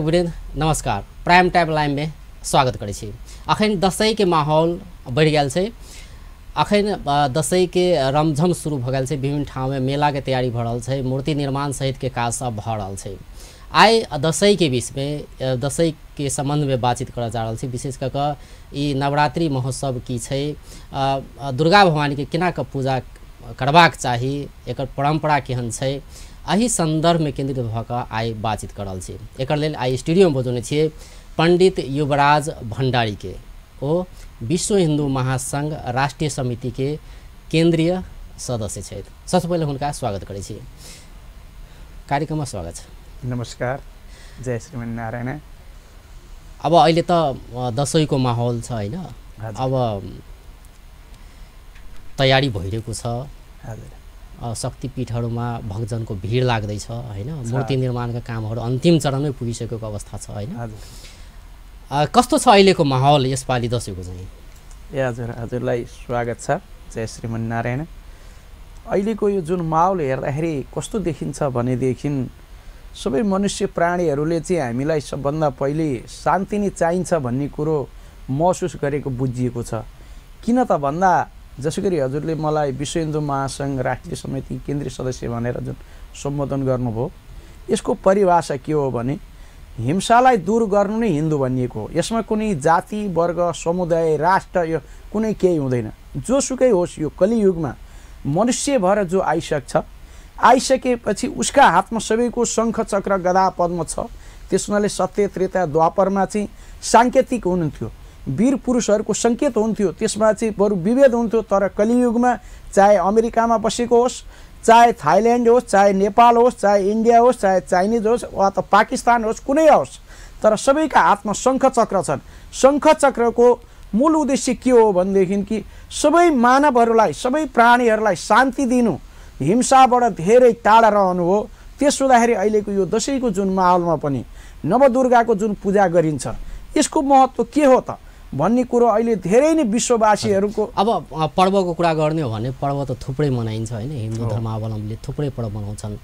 वीरेंद्र नमस्कार। Prime time live में स्वागत करै छी। अखन दशई के माहौल बढ़ गया है। अखन दशई के रमझम शुरू भ गया है। विभिन्न ठाव में मेला के तैयारी भ रहा है। मूर्ति निर्माण सहित के काज सब भ रहा है। आइ दशई के बीच में दशई के संबंध में बातचीत कर जा रहा है। विशेष कर ई नवरात्रि महोत्सव की छै, दुर्गा भवानी के केना के पूजा करबाक चाही, एकर परंपरा केहन छै, एही संदर्भ में केंद्रित भऽ आइ बातचीत कर रहा है। एक लेल आइ स्टूडियो में बजौने छियै पंडित युवराज भंडारी के। ओ विश्व हिंदू महासंघ राष्ट्रीय समिति के केंद्रीय सदस्य छथि। सबसे पहले हुनका स्वागत करै छी। कार्यक्रम में स्वागत छ। नमस्कार, जय श्रीमन नारायण। अब अहिले त दशैं को माहौल छ हैन। अब तयारी भइरहेको छ। हजुर, शक्तिपीठहरूमा भक्तजनको भिड लाग्दैछ हैन। मूर्ति निर्माणका कामहरू अन्तिम चरणमै पुगिसकेको अवस्था छ हैन। हजुर, कस्तो छ अहिलेको माहौल यसपालि दशैंको चाहिँ? हजुर, हजुरलाई स्वागत छ। जय श्रीमन नारायण। अहिलेको यो जुन माहौल हेर्दाखेरि कस्तो देखिन्छ भनेदेखि सबै मनुष्य प्राणीहरूले चाहिँ हामीलाई सबभन्दा पहिले शान्ति नै चाहिन्छ भन्ने कुरो महसुस गरेको बुझिएको छ। किन त भन्दा जसो गरी हजुरले मलाई विश्व हिन्दू महासंघ राष्ट्रिय समिति केन्द्रीय सदस्य भनेर जुन सम्बोधन गर्नुभयो, यसको परिभाषा के हो भने हिंसालाई दूर गर्नु नै हिन्दू भनिएको हो। यसमा कुनै जाति, वर्ग, समुदाय, राष्ट्र यो कुनै केही हुँदैन। जोसुकै होस्, यो कलियुगमा मनुष्य भएर जो आइसकेपछि उसका हातमा सबैको शङ्ख चक्र गदा पद्म छ। त्यसले सत्य त्रेता द्वापरमा चाहिँ साङ्केतिक हुनुहुन्थ्यो, वीर पुरुषहरूको सङ्केत हुन्थ्यो। त्यसमा चाहिँ बरु विभेद हुन्थ्यो। तर कलियुगमा चाहे अमेरिकामा बसेको होस्, चाहे थाइल्यान्ड होस्, चाहे नेपाल होस्, चाहे इन्डिया होस्, चाहे चाइनिज होस् वा त पाकिस्तान होस्, कुनै होस्, तर सबैका हातमा शङ्ख चक्र छन्। शङ्ख चक्रको मूल उद्देश्य के हो भनेदेखि कि सबै मानवहरूलाई, सबै प्राणीहरूलाई शान्ति दिनु, हिंसाबाट धेरै टाढा रहनु हो। त्यसो हुँदाखेरि अहिलेको यो दशैंको जुन माहौलमा पनि नवदुर्गाको जुन पूजा गरिन्छ, यसको महत्त्व के हो त भन्ने कुरो अहिले धेरै नै विश्ववासीहरूको। अब पर्वको कुरा गर्ने हो भने पर्व त थुप्रै मनाइन्छ हैन। हिन्दू धर्मावलम्बीले थुप्रै पर्व मनाउँछन्।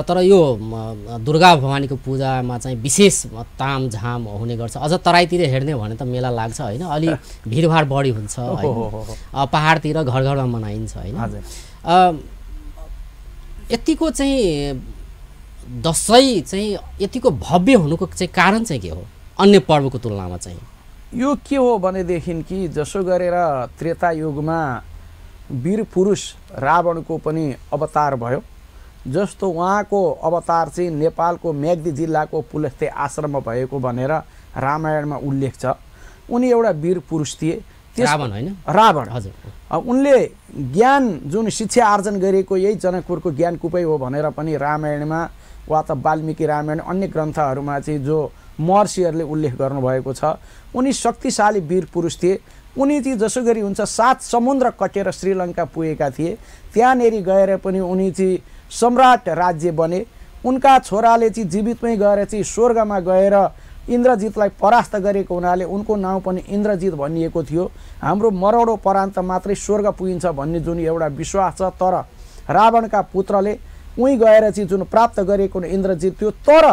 तर यो दुर्गा भवानीको पूजामा चाहिँ विशेष तामझाम हुने गर्छ। अझ तराईतिर हेर्ने हो भने त मेला लाग्छ हैन। अलि भिडभाड बढी हुन्छ हैन। पहाडतिर घर घरमा मनाइन्छ हैन। यतिको चाहिँ दशैं चाहिँ यतिको भव्य हुनुको चाहिँ कारण चाहिँ के हो अन्य पर्वको तुलनामा चाहिँ? यो के हो भनेदेखि कि जसो गरेर त्रेता युगमा वीर पुरुष रावणको पनि अवतार भयो, जस्तो उहाँको अवतार चाहिँ नेपालको म्याग्दी जिल्लाको पुलस्ते आश्रममा भएको भनेर रामायणमा उल्लेख छ। उनी एउटा वीर पुरुष थिए। रावण हैन? रावण, हजुर। उनले ज्ञान जुन शिक्षा आर्जन गरेको यही जनकपुरको ज्ञानकुपै हो भनेर पनि रामायणमा वा त वाल्मीकि रामायण अन्य ग्रन्थहरूमा चाहिँ जो महर्षिहरूले उल्लेख गर्नुभएको छ। उनी शक्तिशाली वीर पुरुष थिए। उनी चाहिँ जसो गरी हुन्छ 7 समुद्र कटेर श्रीलङ्का पुगेका थिए। त्यहाँनेरि गएर पनि उनी चाहिँ सम्राट राज्य बने। उनका छोराले चाहिँ जीवितमै गएर चाहिँ स्वर्गमा गएर इन्द्रजितलाई परास्त गरेको हुनाले उनको नाउँ पनि इन्द्रजित भनिएको थियो। हाम्रो मरौडो परान्त मात्रै स्वर्ग पुगिन्छ भन्ने जुन एउटा विश्वास छ। तर रावणका पुत्रले उहीँ गएर चाहिँ जुन प्राप्त गरेको इन्द्रजित थियो। तर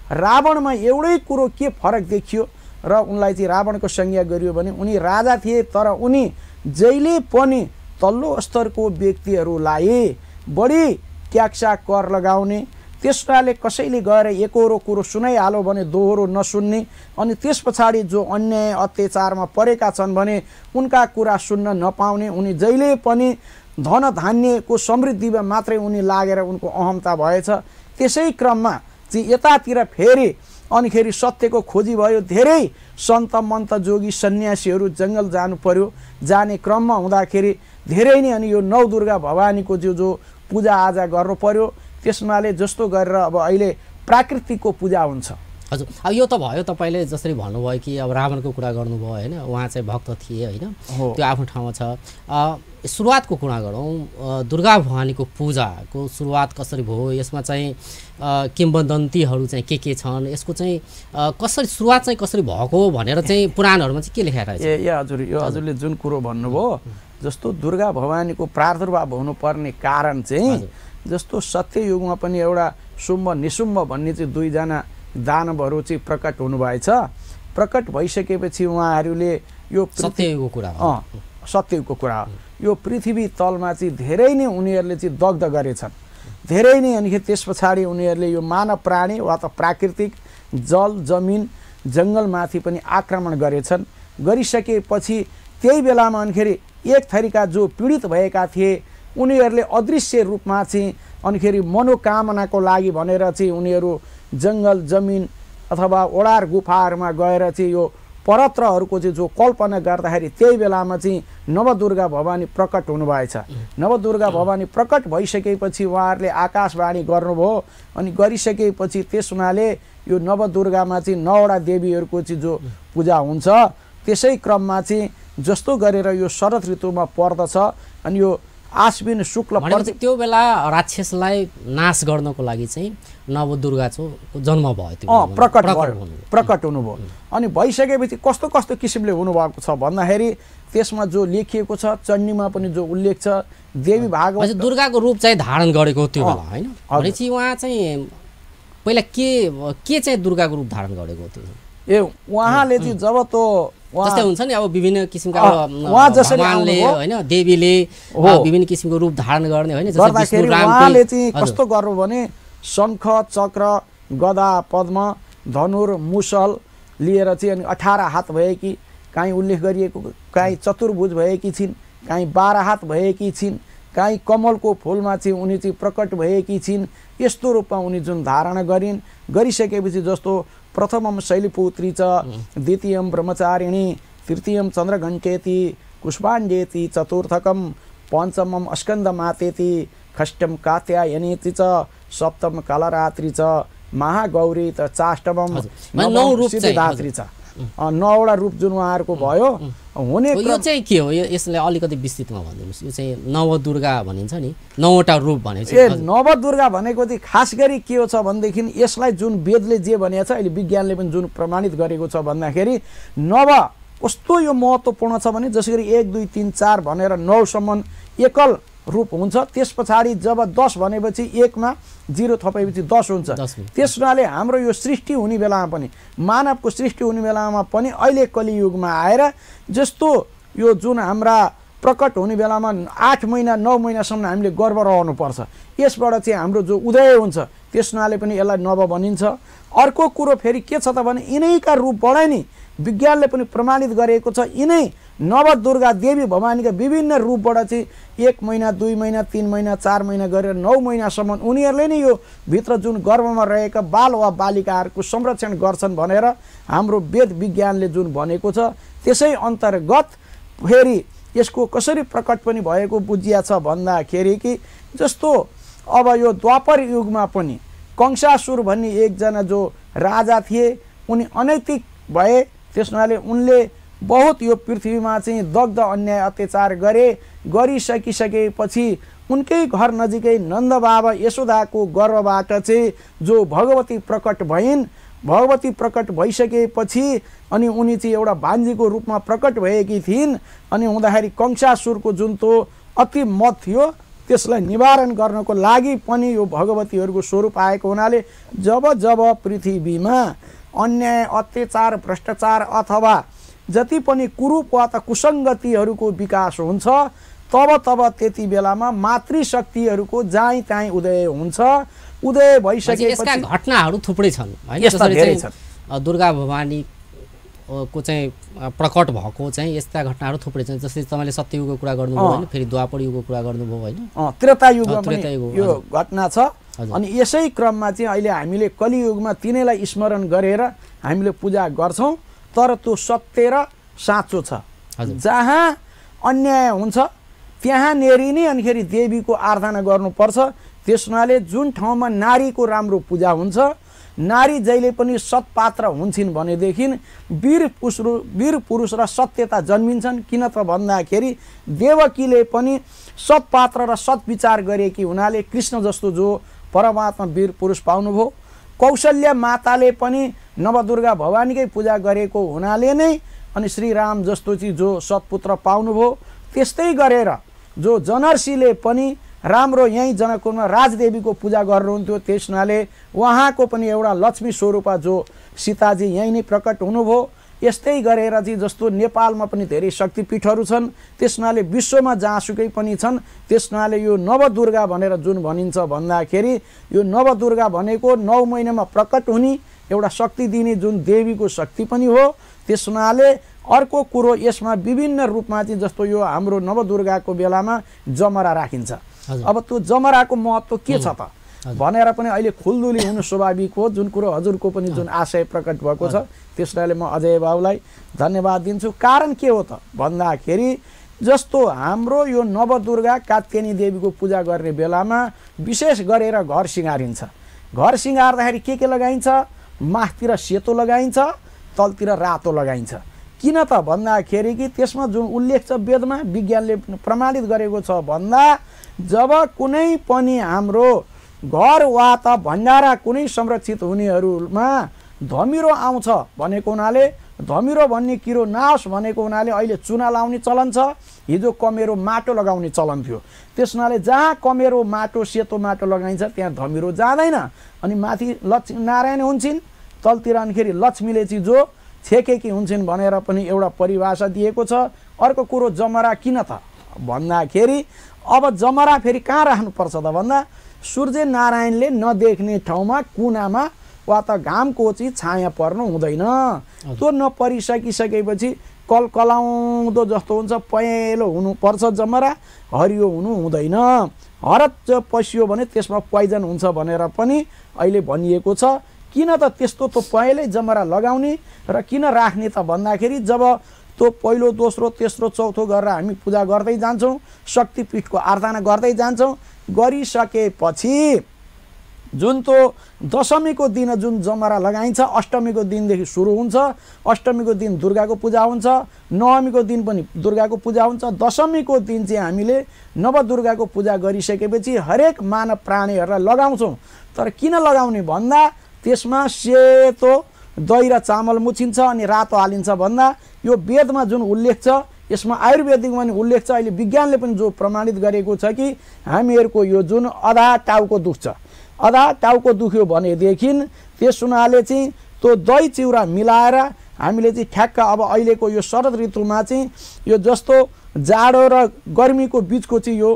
रावणमा एउटै कुरो के फरक देखियो र उनलाई चाहिँ रावणको संज्ञा गरियो भने उनी राजा थिए, तर उनी जहिले पनि तल्लो स्तरको व्यक्तिहरूलाई बढी ट्याक्सा कर लगाउने, त्यसले कसैले गएर एकहोरो कुरो सुनाइहाल्यो भने दोहोरो नसुन्ने, अनि त्यस पछाडि जो अन्याय अत्याचारमा परेका छन् भने उनका कुरा सुन्न नपाउने। उनी जहिले पनि धन धान्यको समृद्धिमा मात्रै उनी लागेर उनको अहमता भएछ। त्यसै क्रममा चाहिँ यतातिर फेरि अनिखेरि सत्यको खोजी भयो। धेरै सन्त मन्त जोगी सन्यासीहरू जङ्गल जानु पर्यो। जाने क्रममा हुँदाखेरि धेरै नै अनि यो नवदुर्गा भवानीको जो पूजा आजा गर्नु पर्यो। त्यसमाले जस्तो गरेर अब अहिले प्राकृतिकको पूजा हुन्छ। हजुर, अब यो त भयो। तपाईँले जसरी भन्नुभयो कि अब रावणको कुरा गर्नुभयो हैन। उहाँ चाहिँ भक्त थिए हैन, त्यो आफ्नो ठाउँमा छ। सुरुवातको कुरा गरौँ। दुर्गा भवानीको पूजाको सुरुवात कसरी भयो? यसमा चाहिँ किंवदन्तीहरू चाहिँ के छन्? यसको चाहिँ कसरी सुरुवात चाहिँ कसरी भएको भनेर चाहिँ पुराणहरूमा चाहिँ के लेखेको छ? हजुर, यो हजुरले जुन कुरो भन्नुभयो, जस्तो दुर्गा भवानीको प्रादुर्भाव हुनुपर्ने कारण चाहिँ जस्तो सत्ययुगमा पनि एउटा शुम्भ निशुम्भ भन्ने चाहिँ दुईजना दानवहरू चाहिँ प्रकट हुनुभएछ। प्रकट भइसकेपछि उहाँहरूले यो सत्ययुगको कुरा सत्ययुगको कुरा हो। यो पृथ्वी तलमा चाहिँ धेरै नै उनीहरूले चाहिँ दग्ध गरेछन्, धेरै नै। अनि त्यस पछाडि उनीहरूले यो मानव प्राणी वा त प्राकृतिक जल जमिन जङ्गलमाथि पनि आक्रमण गरेछन्। गरिसकेपछि त्यही बेलामा अनिखेरि एक थरीका जो पीडित भएका थिए उनीहरूले अदृश्य रूपमा चाहिँ अनिखेरि मनोकामनाको लागि भनेर चाहिँ उनीहरू जङ्गल जमिन अथवा ओडार गुफाहरूमा गएर चाहिँ यो परत्रहरूको चाहिँ जो कल्पना गर्दाखेरि त्यही बेलामा चाहिँ नवदुर्गा भवानी प्रकट हुनुभएछ। नवदुर्गा भवानी प्रकट भइसकेपछि उहाँहरूले आकाशवाणी गर्नुभयो। अनि गरिसकेपछि त्यस हुनाले यो नवदुर्गामा चाहिँ 9वटा देवीहरूको चाहिँ जो पूजा हुन्छ, त्यसै क्रममा चाहिँ जस्तो गरेर यो शरद ऋतुमा पर्दछ अनि यो आश्विन शुक्ल त्यो बेला राक्षसलाई नाश गर्नको लागि चाहिँ नवदुर्गाको जन्म भयो, त्यो प्रकट हुनुभयो। अनि भइसकेपछि कस्तो कस्तो किसिमले हुनुभएको छ भन्दाखेरि त्यसमा जो लेखिएको छ चण्डीमा पनि जो उल्लेख छ देवी भागवत दुर्गाको रूप चाहिँ धारण गरेको त्यो बेला हैन। भनेपछि उहाँ चाहिँ पहिला के चाहिँ दुर्गाको रूप धारण गरेको थियो? उहाँले चाहिँ जब त्यो जस्तै हुन्छ नि अब विभिन्न किसिमका भगवानले हैन देवीले विभिन्न किसिमको रूप धारण गर्ने हैन। जस्तै उहाँले चाहिँ कस्तो गर्नु भने शङ्ख चक्र गदा पद्म धनुर मुसल लिएर चाहिँ अनि 18 हात भएकी काहीँ उल्लेख गरिएको, काहीँ चतुर्भुज भएकी छिन्, काहीँ 12 हात भएकी छिन्, काहीँ कमलको फुलमा चाहिँ उनी चाहिँ प्रकट भएकी छिन्। यस्तो रूपमा उनी जुन धारणा गरिन्। गरिसकेपछि जस्तो प्रथमम शैलपुत्री च द्वितीयम ब्रह्मचारिणी तृतीयम चन्द्रघण्टेति कुष्माण्डेति चतुर्थकम पञ्चमम स्कन्दमातेति षष्ठम कात्यायनीति च सप्तम कालरात्रि च महागौरी त चाष्टमम सिद्धिदात्री च। 9वटा रूप जुन उहाँहरूको भयो हुने यो चाहिँ के हो? यसलाई अलिकति विस्तृतमा भनिदिनुहोस्। यो चाहिँ नवदुर्गा भनिन्छ नि, 9वटा रूप भनेको छ। नवदुर्गा भनेको चाहिँ खास गरी के हो छ भनेदेखि यसलाई जुन वेदले जे भनेको छ अहिले विज्ञानले पनि जुन प्रमाणित गरेको छ भन्दाखेरि नव कस्तो यो महत्त्वपूर्ण छ भने जसरी 1 2 3 4 भनेर 9 सम्म एकल रूप हुन्छ। त्यस पछाडि जब 10 भनेपछि 1 मा 0 थपेपछि 10 हुन्छ। त्यस हुनाले हाम्रो यो सृष्टि हुने बेलामा पनि मानवको सृष्टि हुने बेलामा पनि अहिले कलियुगमा आएर जस्तो यो जुन हाम्रा प्रकट हुने बेलामा 8 महिना 9 महिनासम्म हामीले गर्भ रहनुपर्छ। यसबाट चाहिँ हाम्रो जो उदय हुन्छ त्यस हुनाले पनि यसलाई नव भनिन्छ। अर्को कुरो फेरि के छ त भने यिनैका रूपबाट नि विज्ञानले पनि प्रमाणित गरेको छ। यिनै नवदुर्गा देवी भवानीका विभिन्न रूपबाट चाहिँ 1 महिना 2 महिना 3 महिना 4 महिना गरेर 9 महिनासम्म उनीहरूले नै यो भित्र जुन गर्भमा रहेका बाल वा बालिकाहरूको संरक्षण गर्छन् भनेर हाम्रो वेद विज्ञानले जुन भनेको छ त्यसै अन्तर्गत फेरि यसको कसरी प्रकट पनि भएको बुझिया छ भन्दाखेरि कि जस्तो अब यो द्वापर युगमा पनि कंसासुर भन्ने एकजना जो राजा थिए उनी अनैतिक भए। त्यस हुनाले उनले बहुत यो पृथ्वीमा चाहिँ दग्ध अन्याय अत्याचार गरिसकिसकेपछि उनकै घर नजिकै नन्द बाबा यशोदाको गर्भबाट चाहिँ जो भगवती प्रकट भइन्। भगवती प्रकट भइसकेपछि अनि उनी चाहिँ एउटा भान्जीको रूपमा प्रकट भएकी थिइन्। अनि हुँदाखेरि कंसासुरको जुन त्यो अति मत थियो त्यसलाई निवारण गर्नको लागि पनि यो भगवतीहरूको स्वरूप आएको हुनाले जब जब पृथ्वीमा अन्याय अत्याचार भ्रष्टाचार अथवा जति पनि कुरूप वा त कुसङ्गतिहरूको विकास हुन्छ तब तब त्यति बेलामा मातृशक्तिहरूको जहीँ तहीँ उदय हुन्छ। उदय भइसकेपछि यसका घटनाहरू थुप्रै छन् हैन। दुर्गा भवानी को चाहिँ प्रकट भएको चाहिँ यस्ता घटनाहरू थुप्रै छन्। जस्तै तपाईले सत्ययुगको कुरा गर्नुभयो हैन, फेरि द्वापर युगको कुरा गर्नुभयो हैन, त्रेता युगमा पनि यो घटना छ। अनि यसै क्रममा चाहिँ अहिले हामीले कलियुगमा तिनैलाई स्मरण गरेर हामीले पूजा गर्छौं। तर त्यो सत्य र साँचो छ। जहाँ अन्याय हुन्छ त्यहाँ नेरी नै अनिखेरि देवीको आराधना गर्नुपर्छ। त्यस हुनाले जुन ठाउँमा नारीको राम्रो पूजा हुन्छ नारी जहिले पनि सत्पात्र हुन्छन् भनेदेखि वीर पुरुष र सत्यता जन्मिन्छन्। किन त भन्दाखेरि देवकीले पनि सत्पात्र र सत्विचार गरेकी हुनाले कृष्ण जस्तो जो परमात्मा वीर पुरुष पाउनुभयो। कौशल्या माताले पनि नवदुर्गा भवानीकै पूजा गरेको हुनाले नै अनि श्रीराम जस्तो चाहिँ जो सत्पुत्र पाउनुभयो। त्यस्तै गरेर जो जनर्षिले पनि राम्रो यहीँ जनकपुरमा राजदेवीको पूजा गर्नुहुन्थ्यो, त्यस हुनाले उहाँको पनि एउटा लक्ष्मी स्वरूप जो सीताजी यहीँ नै प्रकट हुनुभयो। यस्तै गरेर चाहिँ जस्तो नेपालमा पनि धेरै शक्तिपीठहरू छन्, त्यस हुनाले विश्वमा जहाँसुकै पनि छन्। त्यस हुनाले यो नवदुर्गा भनेर जुन भनिन्छ भन्दाखेरि यो नवदुर्गा भनेको 9 महिनामा प्रकट हुने एउटा शक्ति दिने जुन देवीको शक्ति पनि हो। त्यस हुनाले अर्को कुरो यसमा विभिन्न रूपमा चाहिँ जस्तो यो हाम्रो नवदुर्गाको बेलामा जमरा राखिन्छ। अब त्यो जमराको महत्त्व के छ त भनेर पनि अहिले खुलदुली हुनु स्वाभाविक हो, जुन कुरो हजुरको पनि जुन आशय प्रकट भएको छ त्यसैले म अजय बाबुलाई धन्यवाद दिन्छु। कारण के हो त भन्दाखेरि जस्तो हाम्रो यो नवदुर्गा कात्यायनी देवीको पूजा गर्ने बेलामा विशेष गरेर घर सिँगारिन्छ। घर सिँगार्दाखेरि के लगाइन्छ? माथतिर सेतो लगाइन्छ, तलतिर रातो लगाइन्छ। किन त भन्दाखेरि कि त्यसमा जुन उल्लेख छ वेदमा विज्ञानले प्रमाणित गरेको छ भन्दा जब कुनै पनि हाम्रो घर वा त भण्डारा कुनै संरक्षित हुनेहरूमा धमिरो आउँछ भनेको हुनाले धमिरो भन्ने किरो नाश भनेको हुनाले अहिले चुना लाउने चलन छ, हिजो कमेरो माटो लगाउने चलन थियो। त्यस हुनाले जहाँ कमेरो माटो सेतो माटो लगाइन्छ त्यहाँ धमिरो जाँदैन अनि माथि लक्ष्मी नारायण हुन्छन्, तलतिर अनिखेरि लक्ष्मीले चाहिँ जो छेकेकी हुन्छन् भनेर पनि एउटा परिभाषा दिएको छ। अर्को कुरो जमरा किन त भन्दाखेरि अब जमरा फेरि कहाँ राख्नुपर्छ त भन्दा सूर्य नारायणले नदेख्ने ठाउँमा कुनामा वा त घामको चाहिँ छाया पर्नु हुँदैन। त्यो नपरिसकिसकेपछि कलकलाउँदो जस्तो हुन्छ, पहेँलो हुनुपर्छ जमरा, हरियो हुनु हुँदैन। हरत पसियो भने त्यसमा पोइजन हुन्छ भनेर पनि अहिले भनिएको छ। किन त त्यस्तो त पहेँलै जमरा लगाउने र किन राख्ने त भन्दाखेरि जब त्यो पहिलो दोस्रो तेस्रो चौथो गरेर हामी पूजा गर्दै जान्छौँ, शक्तिपीठको आराधना गर्दै जान्छौँ, गरिसकेपछि जुन त्यो दशमीको दिन जुन जमरा लगाइन्छ अष्टमीको दिनदेखि सुरु हुन्छ। अष्टमीको दिन दुर्गाको पूजा हुन्छ, नवमीको दिन पनि दुर्गाको पूजा हुन्छ, दशमीको दिन चाहिँ हामीले नवदुर्गाको पूजा गरिसकेपछि हरेक मानव प्राणीहरूलाई लगाउँछौँ। तर किन लगाउने भन्दा त्यसमा सेतो दही र चामल मुछिन्छ अनि रातो हालिन्छ भन्दा यो वेदमा जुन उल्लेख छ, यसमा आयुर्वेदिकमा पनि उल्लेख छ, अहिले विज्ञानले पनि जो प्रमाणित गरेको छ कि हामीहरूको यो जुन अधा टाउको दुख्छ, अधा टाउको दुख्यो भनेदेखि त्यस हुनाले चाहिँ त्यो दही चिउरा मिलाएर हामीले चाहिँ ठ्याक्क अब अहिलेको यो शरद ऋतुमा चाहिँ यो जस्तो जाडो र गर्मीको बिचको चाहिँ यो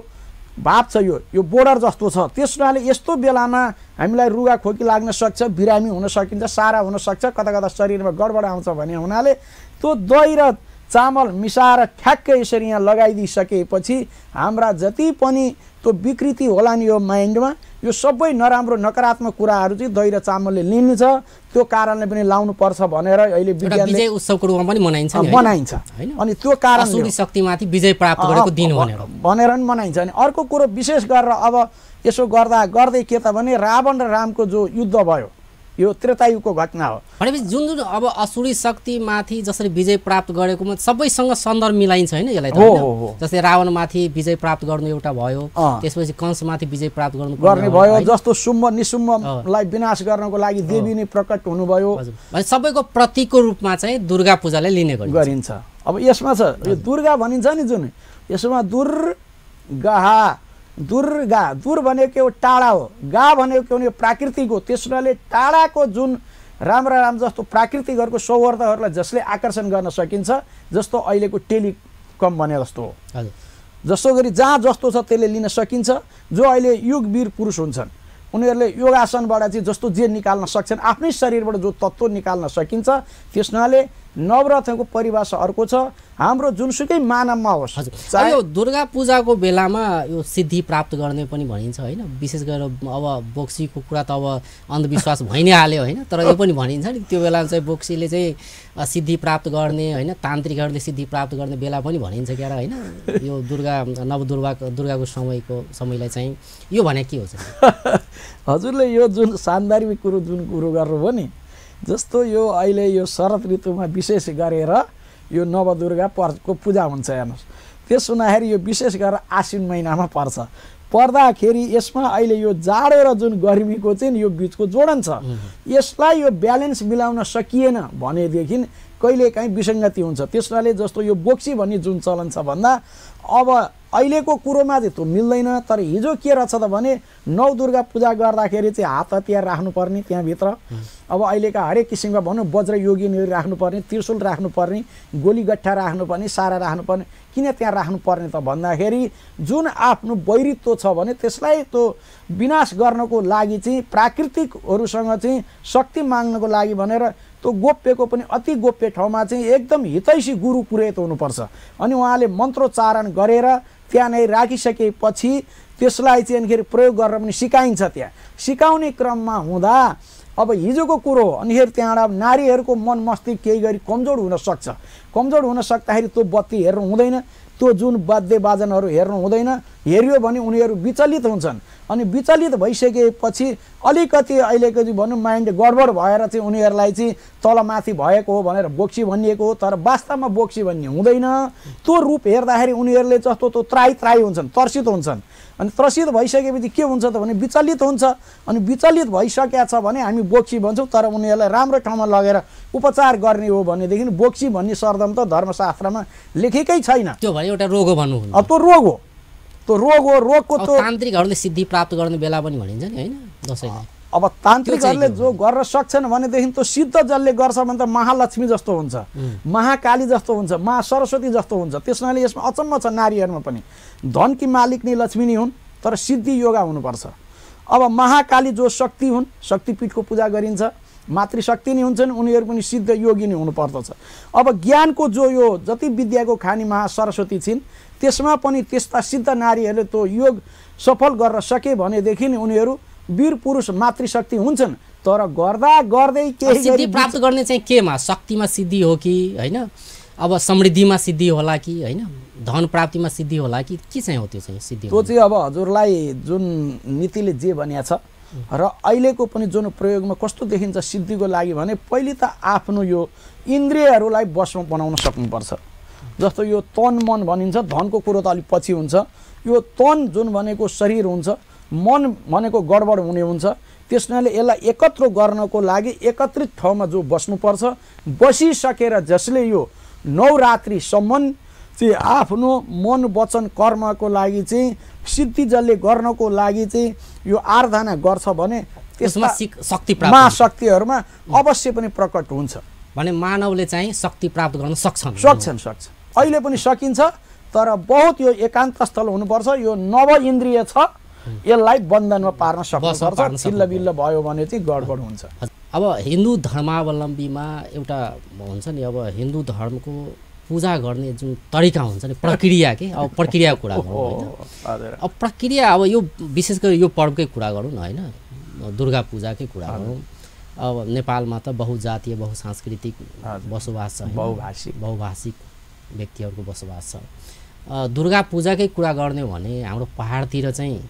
भाप छ, यो बोर्डर जस्तो छ। त्यस हुनाले यस्तो बेलामा हामीलाई रुगा खोकी लाग्न सक्छ, बिरामी हुन सकिन्छ, सारा हुन सक्छ, कता कता शरीरमा गडबड आउँछ भन्ने हुनाले त्यो दही र चामल मिसाएर ठ्याक्कै यसरी यहाँ लगाइदिइसकेपछि हाम्रा जति पनि त्यो विकृति होला नि यो माइन्डमा यो सबै नराम्रो नकारात्मक कुराहरू चाहिँ दही र चामलले लिन्छ। त्यो कारणले पनि लाउनु पर्छ भनेर अहिले विज्ञानले विजय उत्सवको रूपमा पनि मनाइन्छ अनि त्यो कारणले असुरी शक्तिमाथि विजय प्राप्त गरेको दिन भनेर पनि मनाइन्छ। अनि अर्को कुरो विशेष गरेर अब यसो गर्दै के त भने रावण र रामको जो युद्ध भयो यो त्रेतायुगको घटना हो। भनेपछि जुन जुन अब असुरी शक्तिमाथि जसरी विजय प्राप्त गरेकोमा सबैसँग सन्दर्भ मिलाइन्छ होइन यसलाई त। जस्तै रावणमाथि विजय प्राप्त गर्नु एउटा भयो, त्यसपछि कंसमाथि विजय प्राप्त गर्ने भयो, जस्तो शुम्भ निशुम्भलाई विनाश गर्नको लागि देवी नै प्रकट हुनुभयो। सबैको प्रतीकको रूपमा चाहिँ दुर्गा पूजालाई लिने गरिन्छ। अब यसमा छ यो दुर्गा भनिन्छ नि जुन, यसमा दुर्गा दुर भनेको एउटा टाढा हो, गा भनेको एउटा प्राकृतिक हो। त्यसले टाढाको जुन राम जस्तो प्राकृतिकहरूको सौहार्दहरूलाई जसले आकर्षण गर्न सकिन्छ, जस्तो अहिलेको टेलिकम भने जस्तो हो, जस्तो गरी जहाँ जस्तो छ त्यसले लिन सकिन्छ। जो अहिले युगवीर पुरुष हुन्छन् उनीहरूले योगासनबाट चाहिँ जस्तो जे निकाल्न सक्छन्, आफ्नै शरीरबाट जो तत्त्व निकाल्न सकिन्छ। त्यसले नवरत्नको परिभाषा अर्को छ, हाम्रो जुनसुकै मानवमा होस्। यो दुर्गा पूजाको बेलामा यो सिद्धि प्राप्त गर्ने पनि भनिन्छ होइन। विशेष गरेर अब बोक्सीको कुरा त अब अन्धविश्वास भइ नै हाल्यो होइन, तर यो पनि भनिन्छ नि त्यो बेला चाहिँ बोक्सीले चाहिँ सिद्धि प्राप्त गर्ने होइन, तान्त्रिकहरूले सिद्धि प्राप्त गर्ने बेला पनि भनिन्छ क्या होइन। यो दुर्गाको समयलाई चाहिँ यो भने के हो चाहिँ हजुरले यो जुन सान्दर्भिक कुरो गर्नुभयो नि, जस्तो यो अहिले यो शरद ऋतुमा विशेष गरेर यो नवदुर्गाको पूजा हुन्छ हेर्नुहोस्। त्यस हुँदाखेरि यो विशेष गरेर आश्विन महिनामा पर्दाखेरि यसमा अहिले यो जाडो र जुन गर्मीको चाहिँ यो बिचको जोडन छ, यसलाई यो ब्यालेन्स मिलाउन सकिएन भनेदेखि कहिलेकाहीँ विसङ्गति हुन्छ। त्यसले जस्तो यो बोक्सी भन्ने जुन चलन छ भन्दा अब अहिलेको कुरोमा चाहिँ त्यो मिल्दैन। तर हिजो के रहेछ त भने नवदुर्गा पूजा गर्दाखेरि चाहिँ हात हतियार राख्नुपर्ने त्यहाँभित्र। अब अहिलेका हरेक किसिमका भनौँ वज्र योगिनीहरू राख्नुपर्ने, त्रिशूल राख्नुपर्ने, गोलीगट्ठा राख्नुपर्ने, सारा राख्नुपर्ने। किन त्यहाँ राख्नुपर्ने त भन्दाखेरि जुन आफ्नो वैरित्व छ भने त्यसलाई त्यो विनाश गर्नको लागि चाहिँ प्राकृतिकहरूसँग चाहिँ शक्ति माग्नको लागि भनेर त्यो गोप्यको पनि अति गोप्य ठाउँमा चाहिँ एकदम हितैषी गुरु पुरोहित हुनुपर्छ। अनि उहाँले मन्त्रोच्चारण गरेर त्यहाँ नै राखिसकेपछि त्यसलाई चाहिँ अनिखेरि प्रयोग गरेर पनि सिकाइन्छ। त्यहाँ सिकाउने क्रममा हुँदा अब हिजोको कुरो हो, अनिखेरि त्यहाँबाट नारीहरूको मन मस्तिष्क केही गरी कमजोर हुन सक्छ। कमजोर हुन सक्दाखेरि त्यो बत्ती हेर्नु हुँदैन, त्यो जुन वाद्य वादनहरू हेर्नु हुँदैन। हेऱ्यो भने उनीहरू विचलित हुन्छन्। अनि विचलित भइसकेपछि अलिकति अहिलेको चाहिँ भनौँ माइन्ड गडबड भएर चाहिँ उनीहरूलाई चाहिँ तलमाथि भएको हो भनेर बोक्सी भनिएको हो। तर वास्तवमा बोक्सी भन्ने हुँदैन। त्यो रूप हेर्दाखेरि उनीहरूले जस्तो त्यो त्राई हुन्छन्, तर्सित हुन्छन्। अनि त्रसित भइसकेपछि के हुन्छ त भने विचलित हुन्छ। अनि विचलित भइसकेको छ भने हामी बोक्सी भन्छौँ। तर उनीहरूलाई राम्रो ठाउँमा लगेर उपचार गर्ने हो भनेदेखि बोक्सी भन्ने शब्द त धर्मशास्त्रमा लेखेकै छैन। त्यो भने एउटा रोग हो भन्नु। अब त्यो रोग हो, त्यो रोग हो। रोगको त्यो तान्त्रिकहरूले सिद्धि प्राप्त गर्ने बेला पनि भनिन्छ नि होइन दसैँमा। अब तान्त्रिकहरूले जो गर्न सक्छन् भनेदेखि त्यो सिद्ध जसले गर्छ भने त महालक्ष्मी जस्तो हुन्छ, महाकाली जस्तो हुन्छ, महासरस्वती जस्तो हुन्छ। त्यसैले यसमा अचम्म छ नारीहरूमा पनि। धनकी मालिक नै लक्ष्मी नै हुन्, तर सिद्धि योगा हुनुपर्छ। अब महाकाली जो शक्ति हुन्, शक्तिपीठको पूजा गरिन्छ, मातृशक्ति नै हुन्छन्, उनीहरू पनि सिद्ध योगी नै हुनुपर्दछ। अब ज्ञानको जो यो जति विद्याको खानी महासरस्वती छिन् त्यसमा पनि त्यस्ता सिद्ध नारीहरूले त्यो योग सफल गर्न सके भनेदेखि उनीहरू वीर पुरुष मातृशक्ति हुन्छन्। तर गर्दा गर्दै केही सिद्धि प्राप्त गर्ने चाहिँ केमा, शक्तिमा सिद्धि हो कि होइन, अब समृद्धिमा सिद्धि होला कि होइन, धन प्राप्तिमा सिद्धि होला कि के चाहिँ हो त्यो चाहिँ सिद्धि? त्यो चाहिँ अब हजुरलाई जुन नीतिले जे भनिएको छ र अहिलेको पनि जुन प्रयोगमा कस्तो देखिन्छ सिद्धिको लागि भने पहिले त आफ्नो यो इन्द्रियहरूलाई वशमा बनाउन सक्नुपर्छ। जस्तो यो तन मन भनिन्छ, धनको कुरो त अलिक पछि हुन्छ। यो तन जुन भनेको शरीर हुन्छ, मन भनेको गडबड हुने हुन्छ। त्यसैले यसलाई एकत्र गर्नको लागि एकत्रित ठाउँमा जो बस्नुपर्छ, बसिसकेर जसले यो नवरात्रिसम्म चाहिँ आफ्नो मन वचन कर्मको लागि चाहिँ सिद्धि जसले गर्नको लागि चाहिँ यो आराधना गर्छ भने त्यसमा शक्ति प्राप्त, महाशक्तिहरूमा अवश्य पनि प्रकट हुन्छ भने मानवले चाहिँ शक्ति प्राप्त गर्न सक्छन्। अहिले पनि सकिन्छ। तर बहुत यो एकान्त स्थल हुनुपर्छ। यो नव इन्द्रिय छ, यसलाई बन्धनमा पार्न सक्नुपर्छ। छिल्लबिल्ल भयो भने चाहिँ गडबड हुन्छ। अब हिन्दू धर्मावलम्बीमा एउटा हुन्छ नि, अब हिन्दू धर्मको पूजा गर्ने जुन तरिका हुन्छ नि, प्रक्रिया के, अब प्रक्रियाको कुरा गरौँ होइन। अब प्रक्रिया, अब यो विशेष गरी यो पर्वकै कुरा गरौँ न होइन, दुर्गा पूजाकै कुरा गरौँ। अब नेपालमा त बहुजातीय बहुसांस्कृतिक बसोबास छ, बहुभाषिक व्यक्तिहरूको बसोबास छ। दुर्गा पूजाकै कुरा गर्ने हो भने हाम्रो पहाडतिर चाहिँ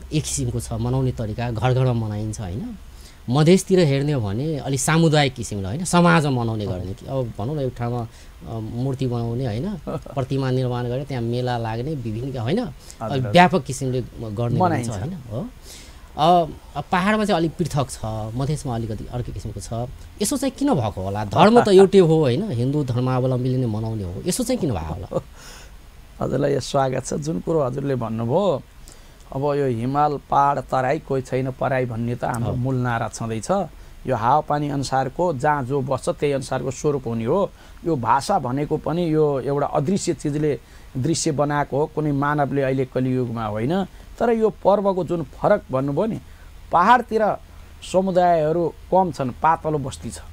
एक किसिमको छ मनाउने तरिका, घर घरमा मनाइन्छ होइन। मधेसतिर हेर्ने हो भने अलिक सामुदायिक किसिमले होइन, समाजमा मनाउने गर्ने। अब भनौँ न एक ठाउँमा मूर्ति बनाउने होइन, प्रतिमा निर्माण गरेर त्यहाँ मेला लाग्ने विभिन्न होइन, व्यापक किसिमले गर्ने हुन्छ होइन हो। पहाडमा चाहिँ अलिक पृथक छ, मधेसमा अलिकति अर्कै किसिमको छ। यसो चाहिँ किन भएको होला? धर्म त एउटै हो होइन, हिन्दू धर्मावलम्बीले नै मनाउने हो, यसो चाहिँ किन भएको होला? हजुरलाई यो स्वागत छ। जुन कुरो हजुरले भन्नुभयो, अब यो हिमाल पहाड तराई कोही छैन पराई भन्ने त हाम्रो मूल नारा छँदैछ। यो हावापानी अनुसारको जहाँ जो बस्छ त्यही अनुसारको स्वरूप हुने हो। यो भाषा भनेको पनि यो एउटा अदृश्य चिजले दृश्य बनाएको हो, कुनै मानवले अहिले कलियुगमा होइन। तर यो पर्वको जुन फरक भन्नुभयो नि, पहाडतिर समुदायहरू कम छन्, पातलो बस्ती छ।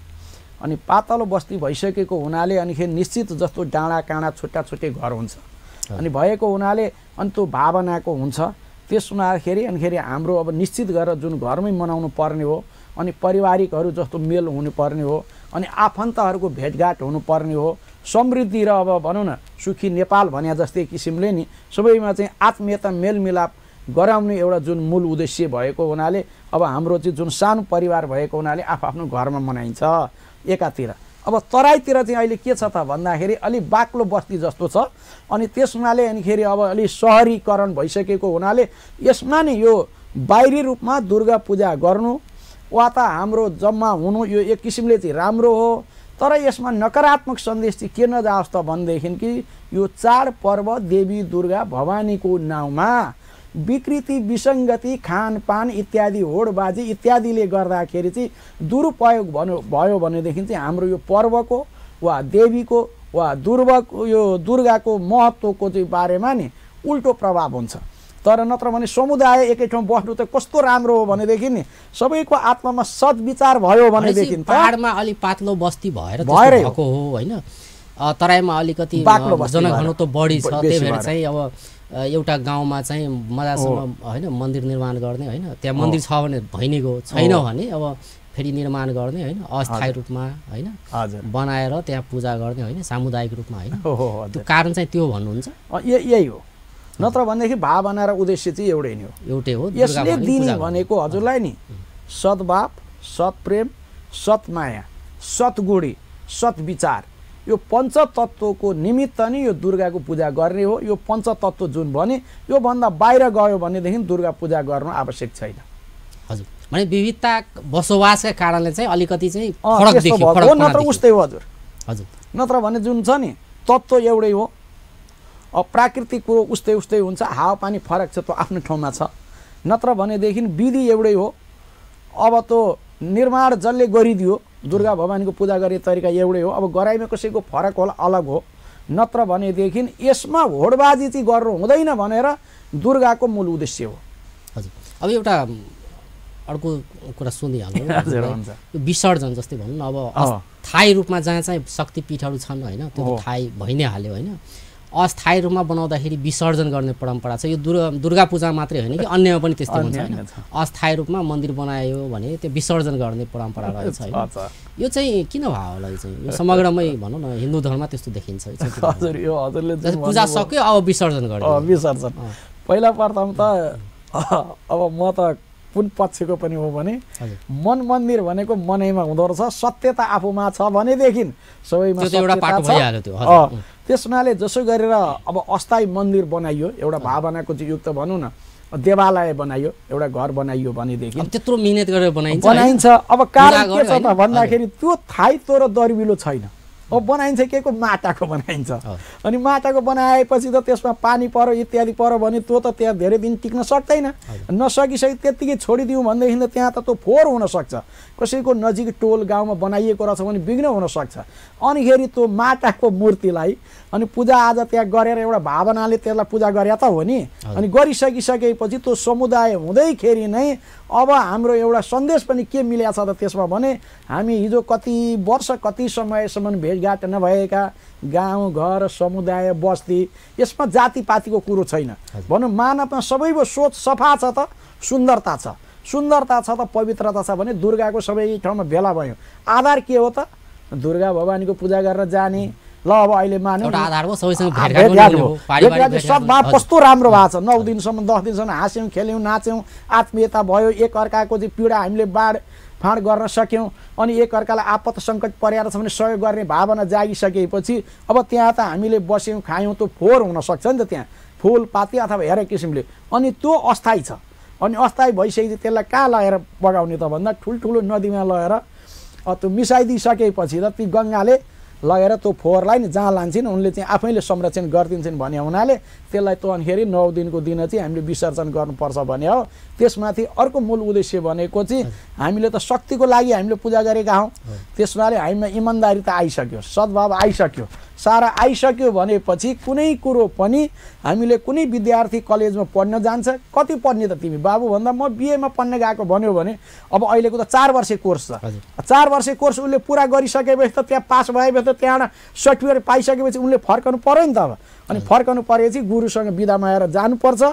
अनि पातलो बस्ती भइसकेको हुनाले अनिखेरि निश्चित जस्तो डाँडा काँडा छुट्टा छुट्टै घर हुन्छ। अनि भएको हुनाले अनि त्यो भावनाको हुन्छ। त्यस हुँदाखेरि अनिखेरि हाम्रो अब निश्चित गरेर जुन घरमै मनाउनु पर्ने हो, अनि पारिवारिकहरू जस्तो मेल हुनुपर्ने हो, अनि आफन्तहरूको भेटघाट हुनुपर्ने हो। समृद्धि र अब भनौँ न सुखी नेपाल भने जस्तै किसिमले नि सबैमा चाहिँ आत्मीयता मेलमिलाप गराउने एउटा जुन मूल उद्देश्य भएको हुनाले अब हाम्रो चाहिँ जुन सानो परिवार भएको हुनाले आफ्नो घरमा मनाइन्छ एकातिर। अब तराईतिर चाहिँ अहिले के छ त भन्दाखेरि अलिक बाक्लो बस्ती जस्तो छ। अनि त्यस हुनाले अनिखेरि अब अलिक सहरीकरण भइसकेको हुनाले यसमा नि यो बाहिरी रूपमा दुर्गा पूजा गर्नु वा त हाम्रो जम्मा हुनु यो एक किसिमले चाहिँ राम्रो हो। तर यसमा नकारात्मक सन्देश चाहिँ के नजाओस् त भनेदेखि कि यो चाडपर्व देवी दुर्गा भवानीको नाउँमा विकृति विसङ्गति खानपान इत्यादि होडबाजी इत्यादिले गर्दाखेरि चाहिँ दुरुपयोग भयो भनेदेखि चाहिँ हाम्रो यो पर्वको वा देवीको वा दुर्गाको महत्त्वको चाहिँ बारेमा नि उल्टो प्रभाव हुन्छ। तर नत्र भने समुदाय एकै ठाउँ बस्नु त कस्तो राम्रो हो भनेदेखि नि सबैको आत्मामा सद्विचार भयो भनेदेखि पहाडमा अलि पातलो बस्ती भएर भएको हो होइन, तराईमा अलिकति जनघनत्व बढी छ, त्यही भएर चाहिँ अब एउटा गाउँमा चाहिँ मजासँग होइन मन्दिर निर्माण गर्ने होइन, त्यहाँ मन्दिर छ भने भइनेको छैन भने अब फेरि निर्माण गर्ने होइन, अस्थायी रूपमा होइन बनाएर त्यहाँ पूजा गर्ने होइन, सामुदायिक रूपमा होइन, त्यो कारण चाहिँ त्यो भन्नुहुन्छ। यही हो, नत्र भनेदेखि भावना र उद्देश्य चाहिँ एउटै नै हो, एउटै हो। यसले दिने भनेको हजुरलाई नि सद्भाव, सत्प्रेम, सत्माया, सद्गुणी, सद्विचार, यो पञ्चतत्त्वको निमित्त नै यो दुर्गाको पूजा गर्ने हो। यो पञ्चतत्त्व जुन भने योभन्दा बाहिर गयो भनेदेखि दुर्गा पूजा गर्नु आवश्यक छैन। हजुर, भने विविधता बसोबासका कारणले चाहिँ अलिकति चाहिँ फरक देखियो, नत्र उस्तै हो हजुर। हजुर, नत्र भने जुन छ नि तत्त्व एउटै हो, अब प्राकृतिक कुरो उस्तै उस्तै हुन्छ, हावापानी फरक छ त्यो आफ्नो ठाउँमा छ, नत्र भनेदेखि विधि एउटै हो। अब त्यो निर्माण जसले गरिदियो दुर्गा भवानीको पूजा गर्ने तरिका एउटै हो, अब गराइमा कसैको फरक होला अलग हो, नत्र भनेदेखि यसमा होडबाजी चाहिँ गर्नु हुँदैन भनेर दुर्गाको मूल उद्देश्य हो। हजुर, अब एउटा अर्को कुरा सोधिहाल्नु, विसर्जन जस्तै भनौँ न, अब अस्थायी रूपमा जहाँ चाहिँ शक्तिपीठहरू छन् होइन, त्यो थाहै भइ नै हाल्यो होइन, अस्थायी रूपमा बनाउँदाखेरि विसर्जन गर्ने परम्परा छ। यो दुर्गा पूजा मात्रै होइन कि अन्यमा पनि त्यस्तै हुन्छ होइन, अस्थायी रूपमा मन्दिर बनायो भने त्यो विसर्जन गर्ने परम्परा रहेछ होइन, यो चाहिँ किन भयो होला? यो चाहिँ यो समग्रमै भनौँ न हिन्दू धर्ममा त्यस्तो देखिन्छ। हजुर, यो हजुरले पूजा सक्यो अब विसर्जन गर्ने, विसर्जन पहिला प्रथम त अब म त कुन पक्षको पनि हो भने मन मन्दिर भनेको मनैमा हुँदो रहेछ, सत्यता आफूमा छ भनेदेखि सबैमा सत्यता छ। त्यसमाले जसो गरेर अब अस्थायी मन्दिर बनाइयो, एउटा भावनाको चाहिँ युक्त भनौँ न देवालय बनाइयो, एउटा घर बनाइयो भनेदेखि त्यत्रो मिहिनेत गरेर बनाइन्छ। अब कारण के छ त भन्दाखेरि त्यो थाइतो र दर्बिलो छैन, अब बनाइन्छ के को माटाको बनाइन्छ, अनि माटाको बनाएपछि त त्यसमा पानी पर्यो इत्यादि पर्यो भने त्यो त त्यहाँ धेरै दिन टिक्न सक्दैन, नसकिसके त्यत्तिकै छोडिदिउँ भनेदेखि त त्यहाँ त त्यो फोहोर हुनसक्छ, कसैको नजिक टोल गाउँमा बनाइएको रहेछ भने विघ्न हुनसक्छ। अनिखेरि त्यो माटाको मूर्तिलाई अनि पूजाआजा त्यहाँ गरेर एउटा भावनाले त्यसलाई पूजा गरे त हो नि, अनि गरिसकिसकेपछि त्यो समुदाय हुँदैखेरि नै अब हाम्रो एउटा सन्देश पनि के मिलेको छ त त्यसमा भने हामी हिजो कति वर्ष कति समयसम्म भेटघाट नभएका गाउँ घर समुदाय बस्ती, यसमा जातिपातीको कुरो छैन भनौँ, मानवमा सबैको सोच सफा छ त सुन्दरता छ, सुन्दरता छ त पवित्रता छ भने दुर्गाको सबै ठाउँमा भेला भयो। आधार के हो त? दुर्गा भवानीको पूजा गरेर जाने, ल अब अहिले मान्यो सद्भाव कस्तो राम्रो भएको छ, 9 दिनसम्म 10 दिनसम्म हाँस्यौँ खेल्यौँ नाच्यौँ, आत्मीयता भयो, एकअर्काको चाहिँ पीडा हामीले बाँडफाँड गर्न सक्यौँ, अनि एकअर्कालाई आपत सङ्कट परेर छ भने सहयोग गर्ने भावना जागिसकेपछि अब त्यहाँ त हामीले बस्यौँ खायौँ, त्यो फोहोर हुनसक्छ नि त त्यहाँ फुलपाती अथवा हेरेक किसिमले, अनि त्यो अस्थायी छ। अनि अस्थायी भइसकेपछि त्यसलाई कहाँ लगेर बगाउने त भन्दा ठुल्ठुलो नदीमा लगेर त्यो मिसाइदिइसकेपछि त ती गङ्गाले लगेर त्यो फोहोरलाई नि जहाँ लान्छन् उनले चाहिँ आफैले संरक्षण गरिदिन्छन् भन्ने हुनाले त्यसलाई त अनिखेरि 9 दिनको दिन चाहिँ हामीले विसर्जन गर्नुपर्छ भने हो। त्यसमाथि अर्को मूल उद्देश्य भनेको चाहिँ हामीले त शक्तिको लागि हामीले पूजा गरेका हौँ, त्यसमाले हामीमा इमान्दारी त आइसक्यो, सद्भाव आइसक्यो, सारा आइसक्यो भनेपछि कुनै कुरो पनि हामीले कुनै विद्यार्थी कलेजमा पढ्न जान्छ, कति पढ्ने त तिमी बाबु भन्दा म बिएमा पढ्न गएको भन्यो भने अब अहिलेको त 4 वर्षे कोर्स छ, 4 वर्षे कोर्स उसले पुरा गरिसकेपछि त त्यहाँ पास भएपछि त त्यहाँ सर्टिफिकेट पाइसकेपछि उनले फर्कनु पर्यो नि त। अब अनि फर्कनु परेपछि गुरुसँग बिदा मागेर जानुपर्छ।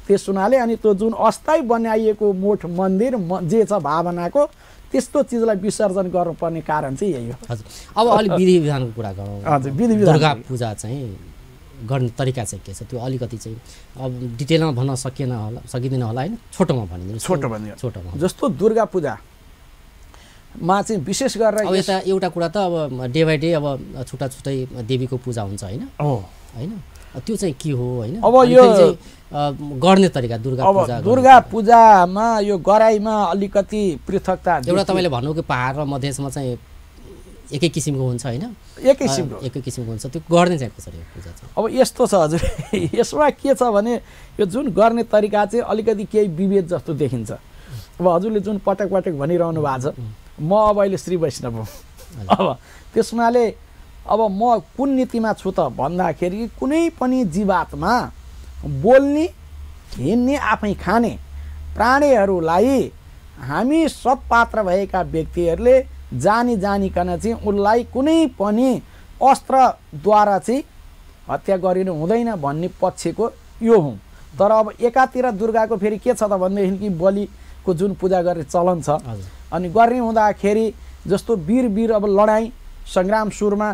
त्यस हुनाले अनि त्यो जुन अस्थायी बनाइएको मोठ मन्दिर जे छ भावनाको त्यस्तो चिजलाई विसर्जन गर्नुपर्ने कारण चाहिँ यही हो। हजुर, अब अलिक विधि विधानको कुरा गरौँ। हजुर, विधि विधान दुर्गा पूजा चाहिँ गर्ने तरिका चाहिँ के छ त्यो अलिकति चाहिँ अब डिटेलमा भन्न सकिँदैन होला होइन, छोटोमा भनिदिनु। छोटोमा जस्तो दुर्गा पूजामा चाहिँ विशेष गरेर अब यता एउटा कुरा त अब डे बाई डे अब छुट्टा छुट्टै देवीको पूजा हुन्छ होइन, होइन त्यो चाहिँ के हो होइन, अब यो गर्ने तरिका दुर्गा पूजामा यो गराइमा अलिकति पृथकता एउटा तपाईँले भन्नु कि पहाड र मधेसमा चाहिँ एकै किसिमको हुन्छ हैन एकै किसिमको हुन्छ त्यो गर्ने चाहिँ कसरी हो पूजा चाहिँ अब यस्तो छ हजुर यसमा के छ भने यो जुन गर्ने तरिका चाहिँ अलिकति केही विभेद जस्तो देखिन्छ अब हजुरले जुन पटक पटक भनिरहनु भएको छ म अब अहिले श्री वैष्णव हुँ अब त्यसमाले अब म कुन नीतिमा छु त भन्दाखेरि कुनै पनि जीवात्मा बोल्ने हिँड्ने आफै खाने प्राणीहरूलाई हामी सत्पात्र भएका व्यक्तिहरूले जानिकन चाहिँ उसलाई कुनै पनि अस्त्रद्वारा चाहिँ हत्या गरिनु हुँदैन भन्ने पक्षको यो हुँ तर अब एकातिर दुर्गाको फेरि के छ त भनेदेखि कि बलिको जुन पूजा गर्ने चलन छ अनि गर्ने हुँदाखेरि जस्तो वीर अब लडाइँ सङ्ग्राम सुरमा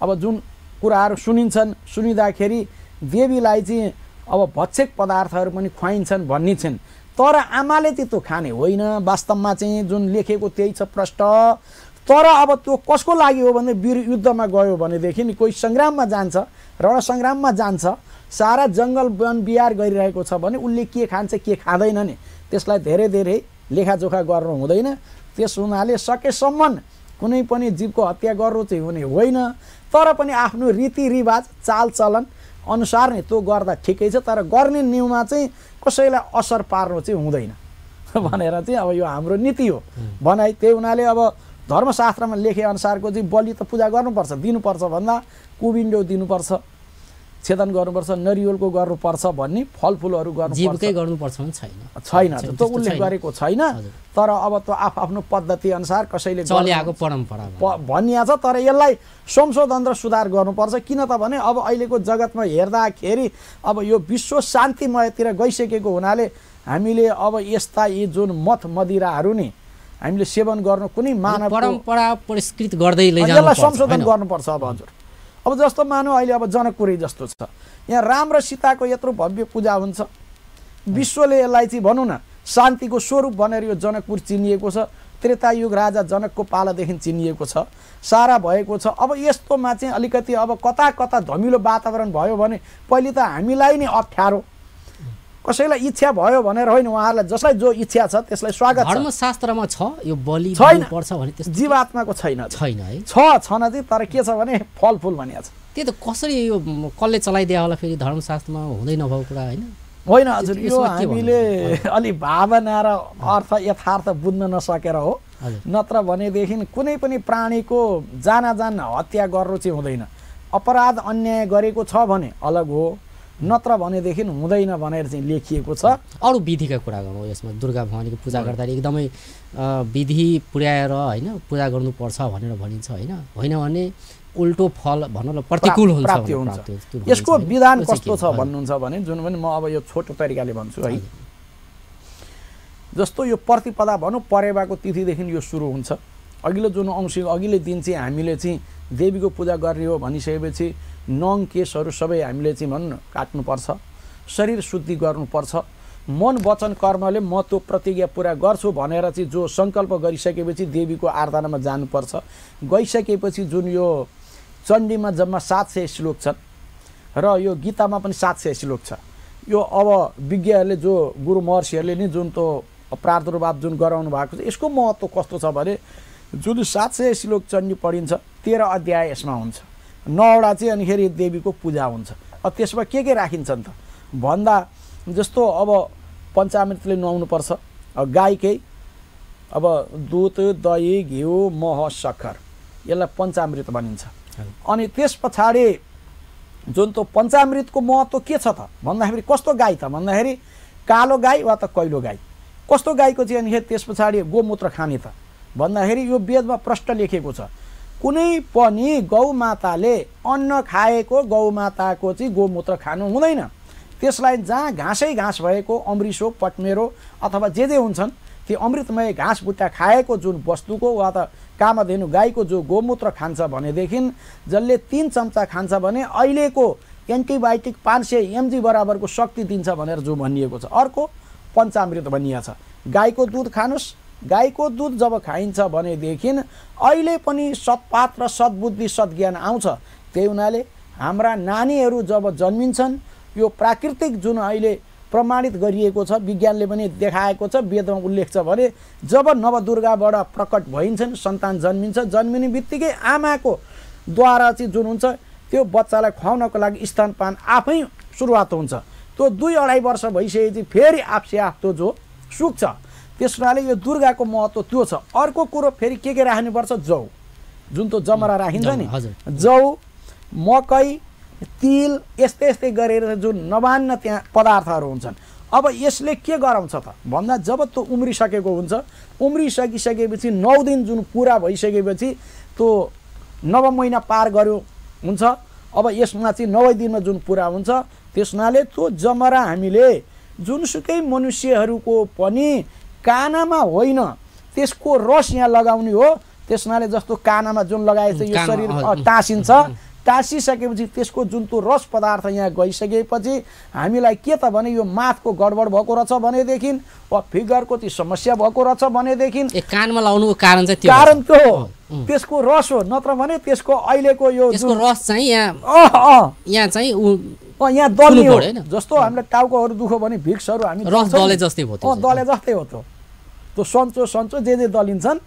अब जुन कुराहरू सुनिँदाखेरि देवीलाई चाहिँ अब भक्षक पदार्थहरू पनि खुवाइन्छन् भन्ने छिन् तर आमाले चाहिँ त्यो खाने होइन वास्तवमा चाहिँ जुन लेखेको त्यही छ प्रष्ट तर अब त्यो कसको लागि हो भने वीर युद्धमा गयो भनेदेखि कोही सङ्ग्राममा जान्छ रणसङ्ग्राममा जान्छ सारा जङ्गल वन बिहार गरिरहेको छ भने उसले के खान्छ के खाँदैन नि त्यसलाई धेरै लेखाजोखा गर्नु हुँदैन त्यस हुनाले सकेसम्म कुनै पनि जीवको हत्या गर्नु चाहिँ हुने होइन तर पनि आफ्नो रीतिरिवाज चालचलन अनुसार नै त्यो गर्दा ठिकै छ तर गर्ने न्युमा चाहिँ कसैलाई असर पार्नु चाहिँ हुँदैन भनेर चाहिँ अब यो हाम्रो नीति हो भनाइ त्यही हुनाले अब धर्मशास्त्रमा लेखे अनुसारको चाहिँ बलि त पूजा गर्नुपर्छ दिनुपर्छ भन्दा कुबिन्डो दिनुपर्छ छेदन गर्नुपर्छ नरिवलको गर्नुपर्छ भन्ने फलफुलहरू गर्नुपर्छ छैन त्यो उल्लेख गरेको छैन तर अब त्यो आफ्नो पद्धति अनुसार कसैले चलेको परम्परा भनिया छ तर यसलाई संशोधन र सुधार गर्नुपर्छ किन त भने अब अहिलेको जगतमा हेर्दाखेरि अब यो विश्व शान्तिमयतिर गइसकेको हुनाले हामीले अब यस्ता यी जुन मद मदिराहरू नि हामीले सेवन गर्नु कुनै मानव परम्परा परिष्कृत गर्दै यसलाई संशोधन गर्नुपर्छ अब हजुर अब जस्तो मानौ अहिले अब जनकपुरी जस्तो छ यहाँ राम र सीताको यत्रो भव्य पूजा हुन्छ विश्वले यसलाई चाहिँ भनौँ न शान्तिको स्वरूप भनेर यो जनकपुर चिनिएको छ त्रेतायुग राजा जनकको पालादेखि चिनिएको छ सारा भएको छ अब यस्तोमा चाहिँ अलिकति अब कता कता धमिलो वातावरण भयो भने पहिले त हामीलाई नै अप्ठ्यारो कसैलाई इच्छा भयो भनेर होइन उहाँहरूलाई जसलाई जो इच्छा छ त्यसलाई स्वागत छ धर्मशास्त्रमा छ यो बलि दिनुपर्छ भने त्यस्तो जीवात्माको छैन है छन चाहिँ तर के छ भने फलफुल भनिया छ त्यही त कसरी यो कसले चलाइदिया होला फेरि धर्मशास्त्रमा हुँदै नभएको कुरा होइन हजुर यो हामीले अलि भावना र अर्थ यथार्थ बुझ्न नसकेर हो नत्र भनेदेखि कुनै पनि प्राणीको जान हत्या गर्नु चाहिँ हुँदैन अपराध अन्याय गरेको छ भने अलग हो नत्र भनेदेखि हुँदैन भनेर चाहिँ लेखिएको छ अरू विधिका कुरा गरौँ यसमा दुर्गा भवानीको पूजा गर्दाखेरि एकदमै विधि पुर्याएर होइन पूजा गर्नुपर्छ भनेर भनिन्छ होइन भने उल्टो फल भनौँ न प्रतिकूल हुन्छ यसको विधान कस्तो छ भन्नुहुन्छ भने जुन पनि म अब यो छोटो तरिकाले भन्छु है जस्तो यो प्रतिपदा भनौँ परेवाको तिथिदेखि यो सुरु हुन्छ अघिल्लो जुन अघिल्लो दिन चाहिँ हामीले चाहिँ देवीको पूजा गर्ने हो भनिसकेपछि नङ केसहरू सबै हामीले चाहिँ भनौँ न काट्नुपर्छ शरीर शुद्धि गर्नुपर्छ मन वचन कर्मले म त्यो प्रतिज्ञा पुरा गर्छु भनेर चाहिँ जो सङ्कल्प गरिसकेपछि देवीको आराधनामा जानुपर्छ गइसकेपछि जुन यो चण्डीमा जम्मा 700 श्लोक छन् र यो गीतामा पनि 700 श्लोक छ यो अब विज्ञहरूले जो गुरु महर्षिहरूले नि जुन त्यो प्रादुर्भाव जुन गराउनु भएको छ यसको महत्त्व कस्तो छ भने जुन 700 श्लोक चण्डी पढिन्छ 13 अध्याय यसमा हुन्छ 9वटा चाहिँ अनिखेरि देवीको पूजा हुन्छ अब त्यसमा के राखिन्छन् त भन्दा जस्तो अब पञ्चामृतले नुहाउनुपर्छ गाईकै अब दुध दही घिउ मह सक्खर यसलाई पञ्चामृत भनिन्छ अनि त्यस पछाडि जुन त्यो पञ्चामृतको महत्त्व के छ त भन्दाखेरि कस्तो गाई त भन्दाखेरि कालो गाई वा त कैलो गाई कस्तो गाईको चाहिँ अनिखेरि त्यस पछाडि गोमूत्र खाने त भन्दाखेरि यो वेदमा प्रष्ट लेखेको छ कुनै पनि गौमाताले अन्न खाएको गौमाताको चाहिँ गोमूत्र खानु हुँदैन त्यसलाई जहाँ घाँसै घाँस भएको अमृषो पटमेरो अथवा जे हुन्छन् त्यो अमृतमय घाँस बुट्टा खाएको जुन वस्तुको वा त कामधेनु गाईको जो गोमूत्र खान्छ भनेदेखि जसले 3 चम्चा खान्छ भने अहिलेको एन्टिबायोटिक 500 mg बराबरको शक्ति दिन्छ भनेर जो भनिएको छ अर्को पञ्चामृत भनिएको छ गाईको दुध खानुस् गाईको दुध जब खाइन्छ भनेदेखि अहिले पनि सत्पात र सद्बुद्धि सद्ज्ञान आउँछ त्यही हुनाले हाम्रा नानीहरू जब जन्मिन्छन् यो प्राकृतिक जुन अहिले प्रमाणित गरिएको छ, विज्ञानले पनि देखाएको छ, वेदमा उल्लेख छ भने जब नवदुर्गाबाट प्रकट भइन्छन्, सन्तान जन्मिन्छ, जन्मिने बित्तिकै आमाको द्वारा चाहिँ जुन हुन्छ त्यो बच्चालाई खुवाउनको लागि स्तनपान आफै सुरुवात हुन्छ। त्यो 2-2.5 वर्ष भइसकेपछि फेरि आफसे आफ त्यो जो सुक्छ। त्यस हुनाले यो दुर्गाको महत्त्व त्यो छ। अर्को कुरो फेरि के राख्नुपर्छ, जौ, जुन त्यो जमरा राखिन्छ नि, जौ, मकै, तिल, यस्तै गरेर जुन नवान्न त्यहाँ पदार्थहरू हुन्छन्। अब यसले के गराउँछ त भन्दा जब त्यो उम्रिसकेको हुन्छ, उम्रिसकिसकेपछि 9 दिन जुन पुरा भइसकेपछि त्यो 9 महिना पार गर्यो हुन्छ। अब यसमा चाहिँ 9 दिनमा जुन पुरा हुन्छ, त्यस हुनाले त्यो जमरा हामीले जुनसुकै मनुष्यहरूको पनि कानामा होइन, त्यसको रस यहाँ लगाउने हो। त्यस हुनाले जस्तो कानामा जुन लगाएछ यो शरीर टाँसिन्छ, टाँसिसकेपछि त्यसको जुन त्यो रस पदार्थ यहाँ गइसकेपछि हामीलाई के त भने यो माथको गडबड भएको रहेछ भनेदेखि, फिगरको चाहिँ समस्या भएको रहेछ भनेदेखि कानमा लाउनुको कारण चाहिँ कारण त्यो हो, त्यसको रस हो। नत्र भने त्यसको अहिलेको यो रस चाहिँ यहाँ चाहिँ यहाँ दल्ने हो। जस्तो हामीलाई टाउकोहरू दुख्यो भने भिक्सहरू हामी रस दले जस्तै हो, दले जस्तै हो। त्यो सन्चो जे दलिन्छन्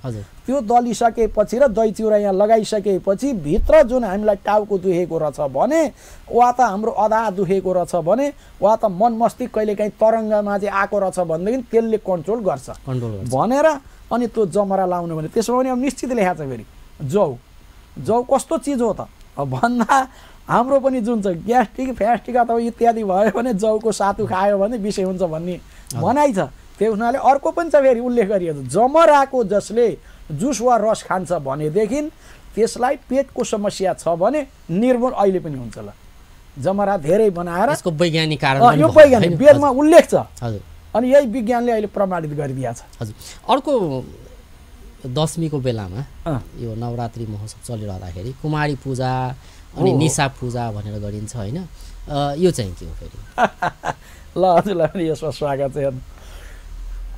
त्यो दलिसकेपछि र दही चिउरा यहाँ लगाइसकेपछि भित्र जुन हामीलाई टाउको दुखेको रहेछ भने, वा त हाम्रो अधा दुखेको रहेछ भने, वा त मन मस्तिष्क कहिलेकाहीँ तरङ्गमा चाहिँ आएको रहेछ भनेदेखि त्यसले कन्ट्रोल गर्छ भनेर अनि त्यो जमरा लाउनु भने। त्यसमा पनि अब निश्चित लेखाएको छ फेरि जौ कस्तो चिज हो त भन्दा हाम्रो पनि जुन छ ग्यास्ट्रिक फ्यास्ट्रिक अथवा इत्यादि भयो भने जौको सातु खायो भने विषय हुन्छ भन्ने भनाइ छ। त्यो हुनाले अर्को पनि छ फेरि उल्लेख गरिएको छ, जमराको जसले जुस वा रस खान्छ भनेदेखि त्यसलाई पेटको समस्या छ भने निर्मूल अहिले पनि हुन्छ। ल जमरा धेरै बनाएर यसको वैज्ञानिक कारण यो वैज्ञानिक वेदमा उल्लेख छ अनि यही विज्ञानले अहिले प्रमाणित गरिदिएको छ। हजुर, अर्को दशमीको बेलामा यो नवरात्रि महोत्सव चलिरहँदाखेरि कुमारी पूजा अनि निशा पूजा भनेर गरिन्छ होइन, यो चाहिँ के हो फेरि? ल हजुरलाई पनि यसमा स्वागत छ।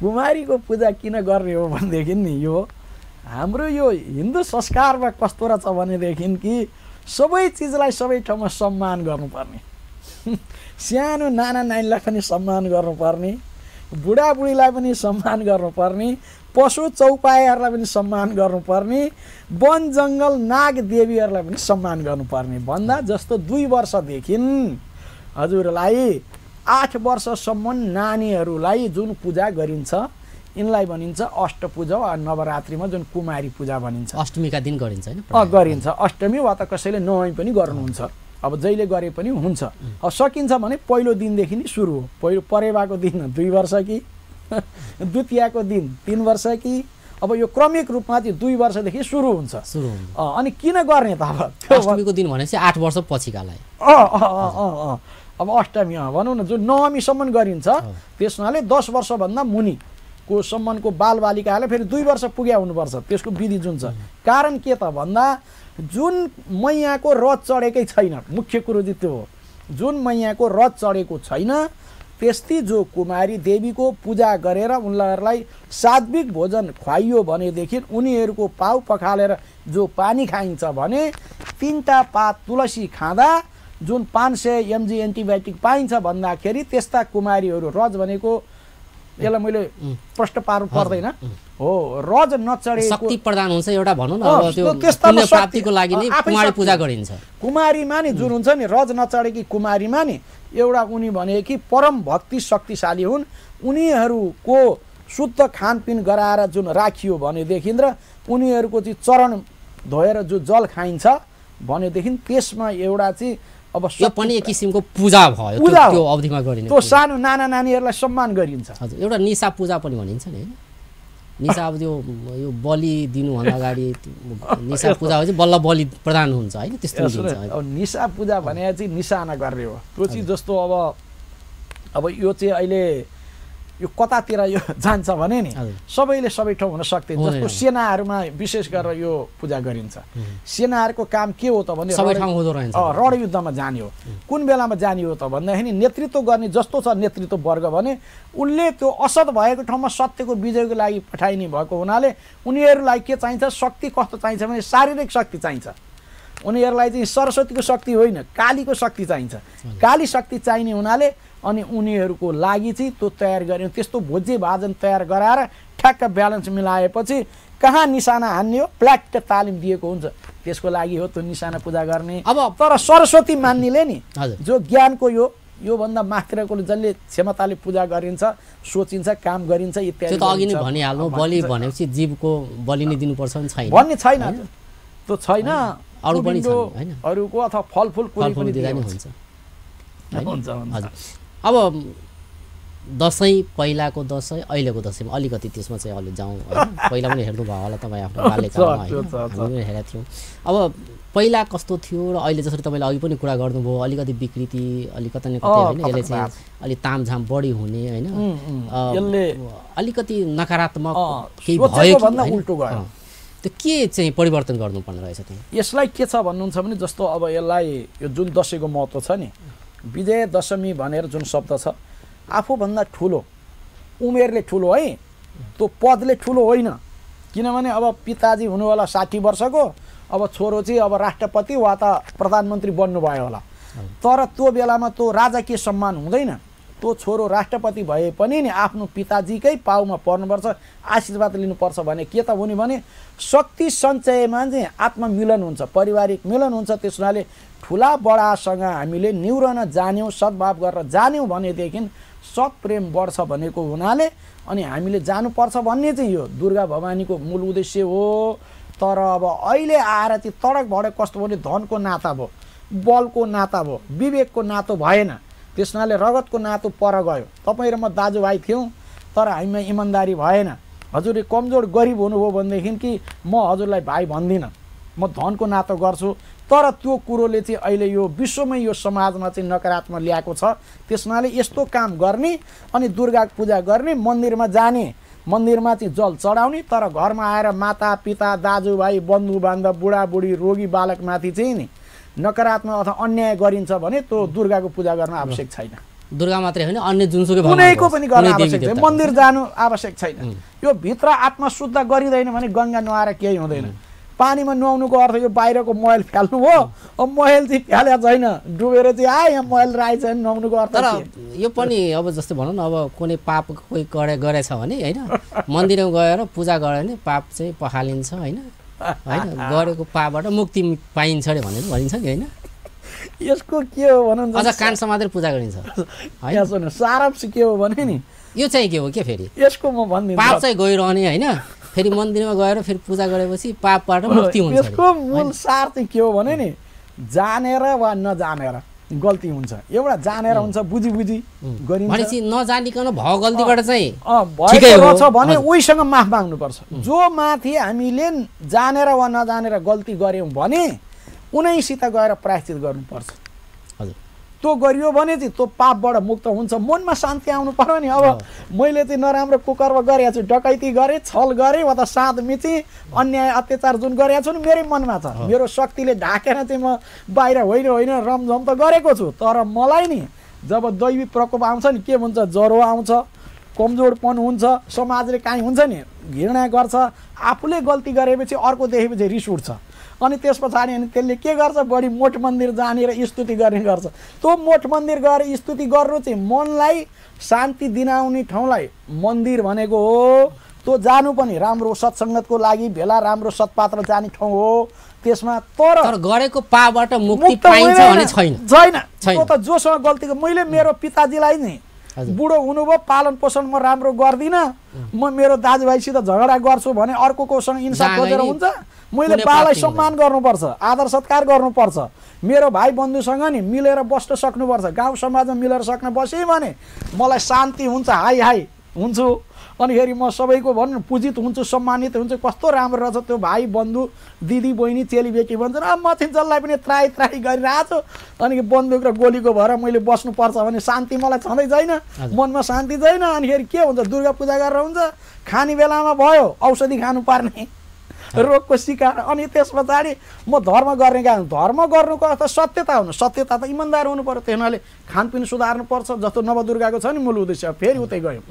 कुमारीको पूजा किन गर्ने हो भनेदेखि नि यो हाम्रो यो हिन्दू संस्कारमा कस्तो रहेछ भनेदेखि कि सबै चिजलाई सबै ठाउँमा सम्मान गर्नुपर्ने, सानो नाना नानीलाई पनि सम्मान गर्नुपर्ने, बुढाबुढीलाई पनि सम्मान गर्नुपर्ने, पशु चौपायाहरूलाई पनि सम्मान गर्नुपर्ने, वन जङ्गल नाग देवीहरूलाई पनि सम्मान गर्नुपर्ने भन्दा जस्तो 2 वर्षदेखि हजुरलाई 8 वर्षसम्म नानीहरूलाई जुन पूजा गरिन्छ यिनलाई भनिन्छ अष्टपूजा वा नवरात्रिमा जुन कुमारी पूजा भनिन्छ। अष्टमीका दिन गरिन्छ हैन? गरिन्छ। अष्टमी वा त कसैले नवमी पनि गर्नुहुन्छ। अब जहिले गरे पनि हुन्छ। अब सकिन्छ भने पहिलो दिनदेखि नै सुरु हो। पहिलो परेवाको दिन 2 वर्ष कि द्वितीयको दिन 3 वर्ष कि अब यो क्रमिक रूपमा चाहिँ 2 वर्षदेखि सुरु हुन्छ। अनि किन गर्ने त? अब अष्टमीको दिन भनेपछि 8 वर्ष पछिकालाई अब अष्टमी भनौँ न जुन नवमीसम्म गरिन्छ त्यस हुनाले 10 वर्षभन्दा मुनिको सम्मको बालबालिकाहरूलाई फेरि 2 वर्ष पुग्या हुनुपर्छ त्यसको विधि जुन छ। कारण के त भन्दा जुन मैयाको रथ चढेकै छैन, मुख्य कुरो चाहिँ त्यो हो। जुन मैयाको रथ चढेको छैन त्यस्ती जो कुमारी देवीको पूजा गरेर उनीहरूलाई सात्विक भोजन खुवाइयो भनेदेखि उनीहरूको पाउ पखालेर जो पानी खाइन्छ भने 3टा पात तुलसी खाँदा जुन 500 mg एन्टिबायोटिक पाइन्छ भन्दाखेरि त्यस्ता कुमारीहरू रज भनेको यसलाई मैले प्रश्न पार्नु पर्दैन हो, रज नचढेको शक्ति प्रदान हुन्छ एउटा भनौँ न। अब त्यो पुण्य प्राप्तिको लागि नै कुमारी पूजा गरिन्छ। कुमारीमा नि जुन हुन्छ नि रज नचढेकी कुमारीमा नि एउटा उनी भने कि परम भक्ति शक्तिशाली हुन्। उनीहरूको शुद्ध खानपिन गराएर जुन राखियो भनेदेखि र उनीहरूको चाहिँ चरण धोएर जो जल खाइन्छ भनेदेखि त्यसमा एउटा चाहिँ अब यो पनि एक किसिमको पूजा भयो त्यो अवधिमा गरिने। त्यो सानो नाना नानीहरूलाई सम्मान गरिन्छ। हजुर, एउटा निशा पूजा पनि भनिन्छ नि हैन? निशा अब त्यो यो बलि दिनुभन्दा अगाडि निशा पूजा भएपछि बल्ल बलि प्रदान हुन्छ हैन? त्यस्तो हुन्छ। अब निशा पूजा भने चाहिँ निशाना गर्ने हो। त्यो चाहिँ जस्तो अब यो चाहिँ अहिले यो कतातिर यो जान्छ भने नि सबैले सबै ठाउँ हुन सक्दैन। जस्तो सेनाहरूमा विशेष गरेर यो पूजा गरिन्छ। सेनाहरूको काम के हो त भने सबै ठाउँ हुँदो रहन्छ। रणयुद्धमा जाने हो। कुन बेलामा जाने हो त भन्दाखेरि नेतृत्व गर्ने जस्तो छ नेतृत्व वर्ग भने उनले त्यो असत भएको ठाउँमा सत्यको विजयको लागि पठाइने भएको हुनाले उनीहरूलाई के चाहिन्छ, शक्ति कस्तो चाहिन्छ भने शारीरिक शक्ति चाहिन्छ। उनीहरूलाई चाहिँ सरस्वतीको शक्ति होइन कालीको शक्ति चाहिन्छ। काली शक्ति चाहिने हुनाले अनि उनीहरूको लागि चाहिँ त्यो तयार गऱ्यो। त्यस्तो भोजे भाजन तयार गराएर ठ्याक्क ब्यालेन्स मिलाएपछि कहाँ निशाना हान्ने हो प्ल्याक्ट तालिम दिएको हुन्छ। त्यसको लागि हो त्यो निशाना पूजा गर्ने। अब तर सरस्वती मान्नेले नि हजुर जो ज्ञानको योभन्दा माथिको जसले क्षमताले पूजा गरिन्छ, सोचिन्छ, काम गरिन्छ इत्यादि। त्यो त अघि नै भनिहाल्नु, बलि भनेपछि जीवको बलि नै दिनुपर्छ नि छैन भन्ने छैन, त्यो छैन। अरू पनि छन् हैन, अरूको अथवा फलफुल कुनै पनि दिँदा नि हुन्छ। हुन्छ हजुर अब दसैँ, पहिलाको दसैँ अहिलेको दसैँमा अलिकति त्यसमा चाहिँ अलि जाउँ हैन। पहिला पनि हेर्नु भयो होला तपाईँ आफ्नो बाल्यकालमा हैन, हामीले हेरेका थियौँ। अब पहिला कस्तो थियो र अहिले जसरी तपाईँले अघि पनि कुरा गर्नुभयो अलिकति विकृति अलिकति न कतै हैन, यसले चाहिँ अलि तामझाम बढी हुने हैन, यसले अलिकति नकारात्मक केही भयो भन्दा उल्टो गयो। त्यो के चाहिँ परिवर्तन गर्नुपर्ने रहेछ त्यो? यसलाई के छ भन्नुहुन्छ भने जस्तो अब यसलाई यो जुन दसैँको महत्त्व छ नि, विजय दशमी भनेर जुन शब्द छ, आफूभन्दा ठुलो उमेरले ठुलो है, त्यो पदले ठुलो होइन। किनभने अब पिताजी हुनुहोला 60 वर्षको, अब छोरो चाहिँ अब राष्ट्रपति वा त प्रधानमन्त्री बन्नुभयो होला, तर त्यो बेलामा त्यो राजकीय सम्मान हुँदैन। त्यो छोरो राष्ट्रपति भए पनि नि आफ्नो पिताजीकै पाउमा पर्नुपर्छ, आशीर्वाद लिनुपर्छ। भने के त हुने भने शक्ति सञ्चयमा चाहिँ आत्ममिलन हुन्छ, पारिवारिक मिलन हुन्छ। त्यस हुनाले ठुला बडासँग हामीले निहुरन जान्यौँ, सद्भाव गरेर जान्यौँ भनेदेखि सत्प्रेम बढ्छ भनेको हुनाले अनि हामीले जानुपर्छ भन्ने चाहिँ यो दुर्गा भवानीको मूल उद्देश्य हो। तर अब अहिले आएर चाहिँ तडक भडक कस्तो भने धनको नाता भयो, बलको नाता भयो, विवेकको नातो भएन। त्यस हुनाले रगतको नातो पर गयो। तपाईँ र म दाजुभाइ थियौँ, तर हामीमा इमान्दारी भएन। हजुरले कमजोर गरिब हुनुभयो भनेदेखि कि म हजुरलाई भाइ भन्दिनँ, म धनको नातो गर्छु। तर त्यो कुरोले चाहिँ अहिले यो विश्वमै यो समाजमा चाहिँ नकारात्मक ल्याएको छ। त्यस हुनाले यस्तो काम गर्ने अनि दुर्गा पूजा गर्ने, मन्दिरमा जाने, मन्दिरमा चाहिँ जल चढाउने, तर घरमा आएर माता पिता दाजुभाइ बन्धु बान्धव बुढाबुढी रोगी बालकमाथि चाहिँ नि नकारात्मक अथवा अन्याय गरिन्छ भने त्यो दुर्गाको पूजा गर्न आवश्यक छैन। दुर्गा मात्रै होइन, अन्य जुनसुकै कुनैको पनि गर्न आवश्यक छैन, मन्दिर जानु आवश्यक छैन। यो भित्र आत्मा शुद्ध गरिँदैन भने गङ्गा नुहाएर केही हुँदैन। पानीमा नुहाउनुको अर्थ यो बाहिरको मैल फ्याल्नु हो, अब मैल चाहिँ फ्याले छैन, डुबेर चाहिँ यहाँ मैल राखेको छैन, नुहाउनुको अर्थ। तर यो पनि अब जस्तै भनौँ न, अब कुनै पाप कोही गरेछ भने होइन, मन्दिरमा गएर पूजा गऱ्यो भने पाप चाहिँ पखालिन्छ होइन, होइन गरेको पापबाट मुक्ति पाइन्छ अरे भनेर भनिन्छ नि होइन। यसको के हो भन्नु, अझ कान समातेर पूजा गरिन्छ होइन। सुन्नु सारांश के हो भने नि, यो चाहिँ के हो के फेरि यसको म भनिदिन्छु, पाप चाहिँ गइरहने होइन, फेरि मन्दिरमा गएर फेरि पूजा गरेपछि पापबाट मुक्ति हुन्छ। यसको मूल सार चाहिँ के हो भने नि, जानेर वा नजानेर गल्ती हुन्छ। एउटा जानेर हुन्छ, बुझी गरिन्छ। भनेपछि नजानिकन भयो गल्तीबाट चाहिँ भएको छ भने उहीसँग माफ माग्नुपर्छ। जो माथि हामीले जानेर वा नजानेर गल्ती गऱ्यौँ भने उनैसित गएर प्रायश्चित गर्नुपर्छ। हजुर त्यो गरियो भने चाहिँ त्यो पापबाट मुक्त हुन्छ, मनमा शान्ति आउनु पर्यो नि। अब मैले चाहिँ नराम्रो कुकर्म गरेको छु, डकैती गरेँ, छल गरेँ वा त साँध मिची अन्याय अत्याचार जुन गरेको छु नि मेरै मनमा छ, मेरो शक्तिले ढाकेर चाहिँ म बाहिर होइन रमझम त गरेको छु। तर मलाई नि जब दैवी प्रकोप आउँछ नि के हुन्छ, ज्वरो आउँछ, कमजोरपन हुन्छ, समाजले काहीँ हुन्छ नि घृणा गर्छ, आफूले गल्ती गरेपछि अर्को देखेपछि रिस उठ्छ। अनि त्यस पछाडि अनि त्यसले के गर्छ, बढी मोठ मन्दिर जाने र स्तुति गर्ने गर्छ। त्यो मोठ मन्दिर गएर स्तुति गर्नु चाहिँ मनलाई शान्ति दिनाउने ठाउँलाई मन्दिर भनेको हो। त्यो जानु पनि राम्रो सत्सङ्गतको लागि भेला, राम्रो सत्पात्र जाने ठाउँ हो। त्यसमा तर गरेको पापबाट मुक्ति पाइन्छ भने छैन। त्यो त जोसँग गल्ती मैले मेरो पिताजीलाई नि बुढो हुनुभयो, पालन पोषण म राम्रो गर्दिनँ, म मेरो दाजुभाइसित झगडा गर्छु भने अर्कोसँग इन्साफ खोजेर हुन्छ। मैले बालाई सम्मान गर्नुपर्छ, आदर सत्कार गर्नुपर्छ, मेरो भाइ बन्धुसँग नि मिलेर बस्न सक्नुपर्छ, गाउँ समाजमा मिलेर सक्न बसेँ भने मलाई शान्ति हुन्छ, हाई हुन्छु। अनि फेरि म सबैको भनौँ पूजित हुन्छु, सम्मानित हुन्छु। कस्तो राम्रो रहेछ त्यो भाइ बन्धु दिदी बहिनी चेलीबेटी भन्छन्। अब म चाहिँ जसलाई पनि त्राई गरिरहेको छु, अनि बन्दुक र गोलीको भएर मैले बस्नुपर्छ भने शान्ति मलाई छँदै छैन, मनमा शान्ति छैन। अनि फेरि के हुन्छ, दुर्गा पूजा गरेर हुन्छ, खाने बेलामा भयो औषधि खानु पर्ने, रोगको शिकार। अनि त्यस पछाडि म धर्म गर्ने कारण, धर्म गर्नुको अर्थ सत्यता हुनु, सत्यता त इमान्दार हुनु पर्यो। त्यही हुनाले खानपिन सुधार्नुपर्छ। जस्तो नवदुर्गाको छ नि मूल उद्देश्य, फेरि उतै गयो,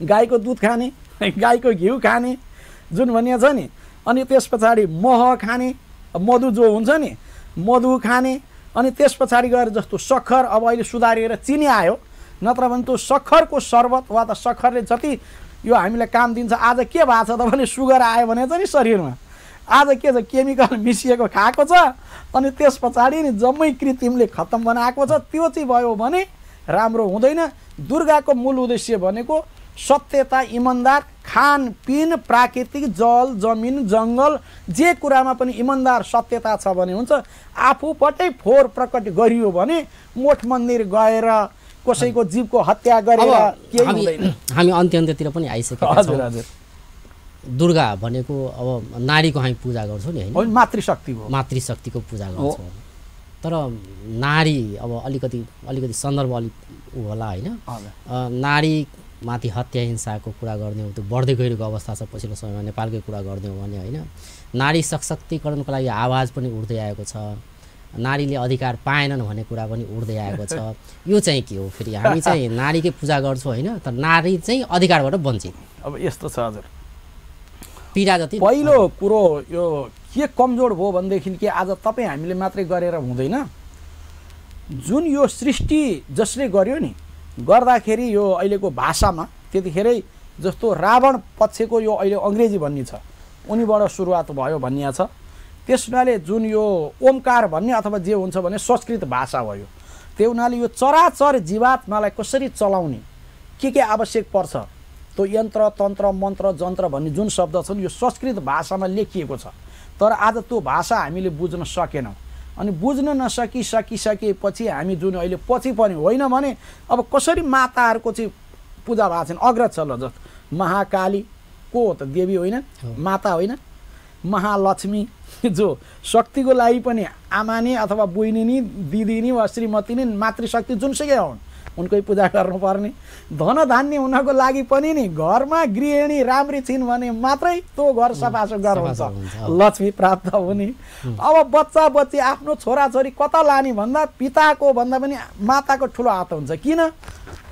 गाईको दुध खाने, गाईको घिउ खाने जुन भनिएको छ नि। अनि त्यस पछाडि मह खाने, मधु जो हुन्छ नि मधु खाने, अनि त्यस पछाडि गएर जस्तो सक्खर अब अहिले सुधारिएर चिनी आयो, नत्र भने त्यो सक्खरको शर्बत वा त सक्खरले जति यो हामीलाई काम दिन्छ, आज के भएको छ त भने सुगर आयो भने चाहिँ नि शरीरमा आज के छ केमिकल मिसिएको खाएको छ अनि त्यस पछाडि नि जम्मै कृत्रिमले खत्तम बनाएको छ, त्यो चाहिँ भयो भने राम्रो हुँदैन। दुर्गाको मूल उद्देश्य भनेको सत्यता, इमान्दार, खानपिन, प्राकृतिक, जल जमिन जङ्गल जे कुरामा पनि इमान्दार सत्यता छ भने हुन्छ। आफूबाटै फोहोर प्रकट गरियो भने मठ मन्दिर गएर कसैको जीवको हत्या गरेर केही हुँदैन। हामी अन्त्यतिर पनि आइसकेका छौँ। हजुर दुर्गा भनेको अब नारीको हामी पूजा गर्छौँ नि हैन, मातृशक्तिको पूजा गर्छौँ। तर नारी अब अलिकति सन्दर्भ अलिक उ होला हैन, नारी माथि हत्या हिंसाको कुरा गर्ने हो, त्यो बढ्दै गइरहेको अवस्था छ पछिल्लो समयमा नेपालकै कुरा गर्ने हो भने हैन। नारी सशक्तिकरणको लागि आवाज पनि उठ्दै आएको छ, नारीले अधिकार पाएनन् भन्ने कुरा पनि उठ्दै आएको छ। यो चाहिँ के हो फेरि? हामी चाहिँ नारीकै पूजा गर्छौँ हैन, तर नारी चाहिँ अधिकारबाट वञ्चित। अब यस्तो छ हजुर, पीडा जति पहिलो कुरो यो के कमजोर भयो भनेदेखि के आज तपाईँ हामीले मात्रै गरेर हुँदैन। जुन यो सृष्टि जसले गर्यो नि, गर्दाखेरि यो अहिलेको भाषामा त्यतिखेरै जस्तो रावण पक्षको यो अहिले अङ्ग्रेजी भन्ने छ, उनीबाट सुरुवात भयो भन्ने छ। त्यस हुनाले जुन यो ओमकार भन्ने अथवा जे हुन्छ भने संस्कृत भाषा भयो, त्यो हुनाले यो चराचर जीवात्मालाई कसरी चलाउने के आवश्यक पर्छ, त्यो यन्त्र तन्त्र मन्त्र जन्त्र भन्ने जुन शब्द छन् यो संस्कृत भाषामा लेखिएको छ। तर आज त्यो भाषा हामीले बुझ्न सकेनौँ। अनि बुझ्न सकिसकेपछि हामी जुन अहिले पछि पनि होइन भने अब कसरी माताहरूको चाहिँ पूजा भएको छन् अग्रज छ। ल जस्तो महाकाली को हो त? देवी होइन, माता होइन, महालक्ष्मी जो शक्तिको लागि पनि आमा नि अथवा बहिनी नि दिदी नि वा श्रीमती नि मातृशक्ति जुनसुकै हुन् उनकै पूजा गर्नुपर्ने। धन धान्य हुनको लागि पनि नि घरमा गृहिणी राम्री छिन् भने मात्रै त्यो घर सफासुग्घर हुन्छ, लक्ष्मी प्राप्त हुने। अब बच्चा बच्ची आफ्नो छोराछोरी कता लाने भन्दा पिताको भन्दा पनि माताको ठुलो हात हुन्छ। किन?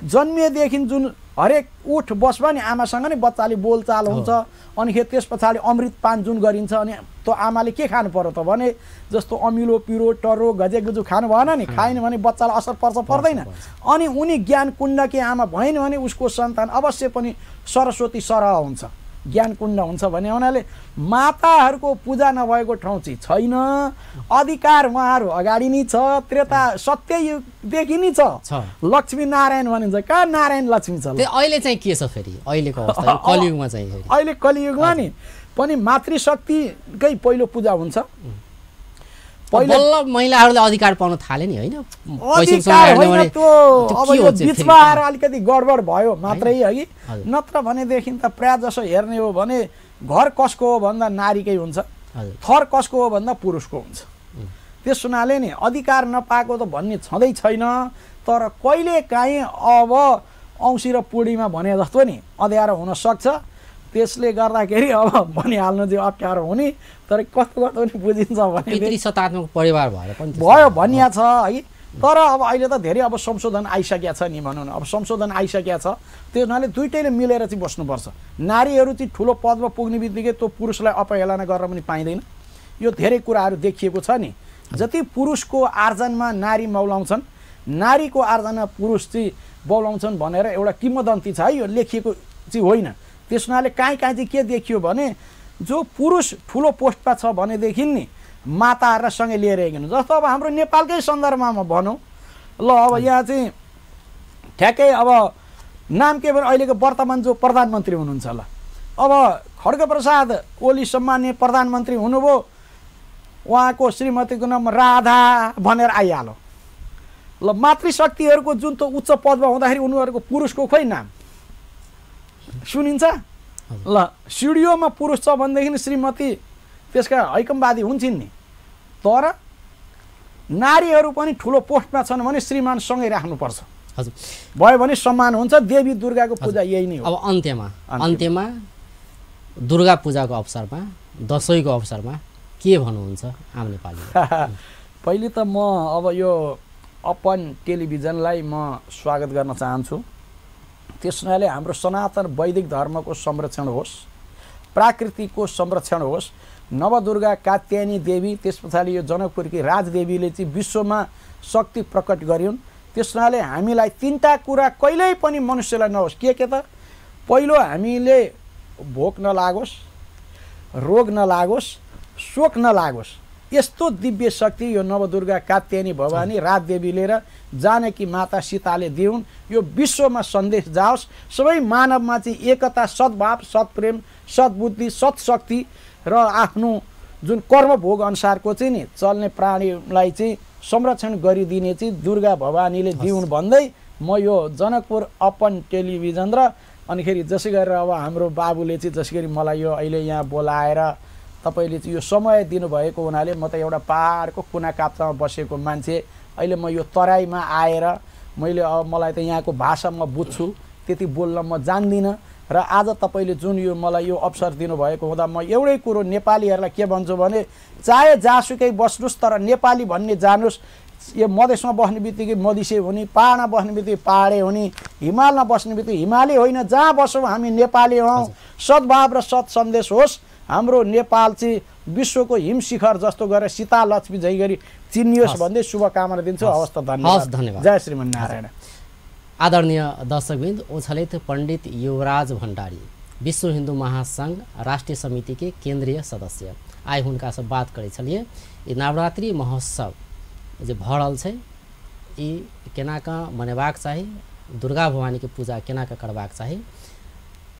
जन्मिएदेखि जुन हरेक उठ बसमा नि आमासँग नि बच्चाले बोलचाल हुन्छ। अनि त्यस पछाडि अमृतपान जुन गरिन्छ अनि त्यो आमाले के खानु पर्यो त भने जस्तो अमिलो पिरो टर्रो गजेगुजु खानु भएन नि, खाएन भने बच्चालाई असर पर्छ पर्दैन। अनि उनी ज्ञान कुण्डकी आमा भएन भने उसको सन्तान अवश्य पनि सरस्वती सरह हुन्छ, ज्ञान कुण्ड हुन्छ भन्ने हुनाले माताहरूको पूजा नभएको ठाउँ चाहिँ छैन। अधिकार उहाँहरू अगाडि नै छ, त्रेता सत्य युगदेखि नै छ। लक्ष्मी नारायण भनिन्छ, कहाँ नारायण लक्ष्मी छ? अहिले चाहिँ के छ फेरि अहिलेको अवस्था कलियुगमा चाहिँ? अहिले कलियुगमा नि पनि मातृशक्तिकै पहिलो पूजा हुन्छ। बल्ल महिलाहरूले अधिकार पाउन थाले नि होइन, अब यो बिचमा आएर अलिकति गडबड भयो मात्रै है। नत्र भनेदेखि त प्राय जसो हेर्ने हो भने घर कसको हो भन्दा नारीकै हुन्छ, थर कसको हो भन्दा पुरुषको हुन्छ। त्यस हुनाले नि अधिकार नपाएको त भन्ने छँदै छैन। तर कहिले काहीँ अब औँसी र पूर्णिमा भने जस्तो नि अँध्यारो हुन सक्छ, त्यसले गर्दाखेरि अब भनिहाल्नु चाहिँ अप्ठ्यारो हुने। तर कस्तो पनि बुझिन्छ भने सतात्मक परिवार भएर पनि भयो भनिया छ है। तर अब अहिले त धेरै अब संशोधन आइसकेको छ नि, भनौँ न अब संशोधन आइसकेको छ। त्यो हुनाले दुइटैले मिलेर चाहिँ बस्नुपर्छ। नारीहरू चाहिँ ठुलो पदमा पुग्ने बित्तिकै त्यो पुरुषलाई अपहेलना गर्न पनि पाइँदैन। यो धेरै कुराहरू देखिएको छ नि। जति पुरुषको आर्जनमा नारी मौलाउँछन्, नारीको आर्जना पुरुष चाहिँ बौलाउँछन् भनेर एउटा किंवदन्ती छ है, यो लेखिएको चाहिँ होइन। त्यस हुनाले काहीँ चाहिँ के देखियो भने जो पुरुष ठुलो पोस्टमा छ भनेदेखि नि माताहरूलाई सँगै लिएर हिँड्नु। जस्तो अब हाम्रो नेपालकै सन्दर्भमा भनौँ ल, अब यहाँ चाहिँ ठ्याक्कै अब नाम के भने अहिलेको वर्तमान जो प्रधानमन्त्री हुनुहुन्छ, ल अब खड्गप्रसाद ओली सम्मान्य प्रधानमन्त्री हुनुभयो, उहाँको श्रीमतीको नाम राधा भनेर आइहाल्यो। ल मातृशक्तिहरूको जुन त उच्च पदमा हुँदाखेरि उनीहरूको पुरुषको खोइ नाम सुनिन्छ? ल सिडिओमा पुरुष छ भनेदेखि श्रीमती त्यसका हैकमवादी हुन्छन् नि। तर नारीहरू पनि ठुलो पोस्टमा छन् भने श्रीमान सँगै राख्नुपर्छ। हजुर, भयो भने सम्मान हुन्छ। देवी दुर्गाको पूजा यही नै हो। अब अन्त्यमा दुर्गा पूजाको अवसरमा, दसैँको अवसरमा के भन्नुहुन्छ आम नेपाली? पहिले त म अब यो अपन टेलिभिजनलाई म स्वागत गर्न चाहन्छु। त्यस हुनाले हाम्रो सनातन वैदिक धर्मको संरक्षण होस्, प्राकृतिकको संरक्षण होस्, नवदुर्गा कात्यायनी देवी, त्यस पछाडि यो जनकपुरकी राजदेवीले चाहिँ विश्वमा शक्ति प्रकट गरिन्। त्यस हुनाले हामीलाई तीनटा कुरा कहिल्यै पनि मनुष्यलाई नहोस्। के त पहिलो हामीले भोक नलागोस्, रोग नलागोस्, शोक नलागोस्। यस्तो दिव्य शक्ति यो नवदुर्गा कात्यायनी भवानी राजदेवीले र जानकी माता सीताले दिउन्। यो विश्वमा सन्देश जाओस्, सबै मानवमा चाहिँ एकता, सद्भाव, सत्प्रेम, सद्बुद्धि, सत्शक्ति र आफ्नो जुन कर्मभोग अनुसारको चाहिँ नि चल्ने प्राणीलाई चाहिँ संरक्षण गरिदिने चाहिँ दुर्गा भवानीले दिउन् भन्दै म यो जनकपुर ओपन टेलिभिजन र अनिखेरि जसै गरेर अब हाम्रो बाबुले चाहिँ जसै गरी मलाई यो अहिले यहाँ बोलाएर तपाईँले चाहिँ यो समय दिनुभएको हुनाले म त एउटा पहाडको कुना काप्चामा बसेको मान्छे, अहिले म यो तराईमा आएर मैले अब मलाई त यहाँको भाषा म बुझ्छु, त्यति बोल्न म जान्दिनँ। र आज तपाईँले जुन यो मलाई यो अवसर दिनुभएको हुँदा म एउटै कुरो नेपालीहरूलाई के भन्छु भने चाहे जहाँसुकै बस्नुहोस् तर नेपाली भन्ने जानुहोस्। यो मधेसमा बस्ने बित्तिकै मधेसी हुने, पाहाडमा बस्ने बित्तिकै पाहाडे हुने, हिमालमा बस्ने बित्तिकै हिमाली होइन, जहाँ बसौँ हामी नेपाली हौँ। सद्भाव र सत् सन्देश होस्। हाम्रो नेपाल चाहिँ विश्वको हिमशिखर जस्तो गरेर सीता लक्ष्मी झै गरी चिनियोस् भन्दै शुभकामना दिन्छु। हवस् त, धन्यवाद। जय श्रीमन्नारायण। आदरणीय दर्शकवृन्द, उछलित पंडित युवराज भंडारी विश्व हिंदू महासंघ राष्ट्रीय समिति के केंद्रीय सदस्य आए हुनका से बात करे छलिए। ई नवरात्रि महोत्सव जे भ रहल छै, ई केना का मनेबाक चाही, दुर्गा भवानी के पूजा केना का करबाक चाही,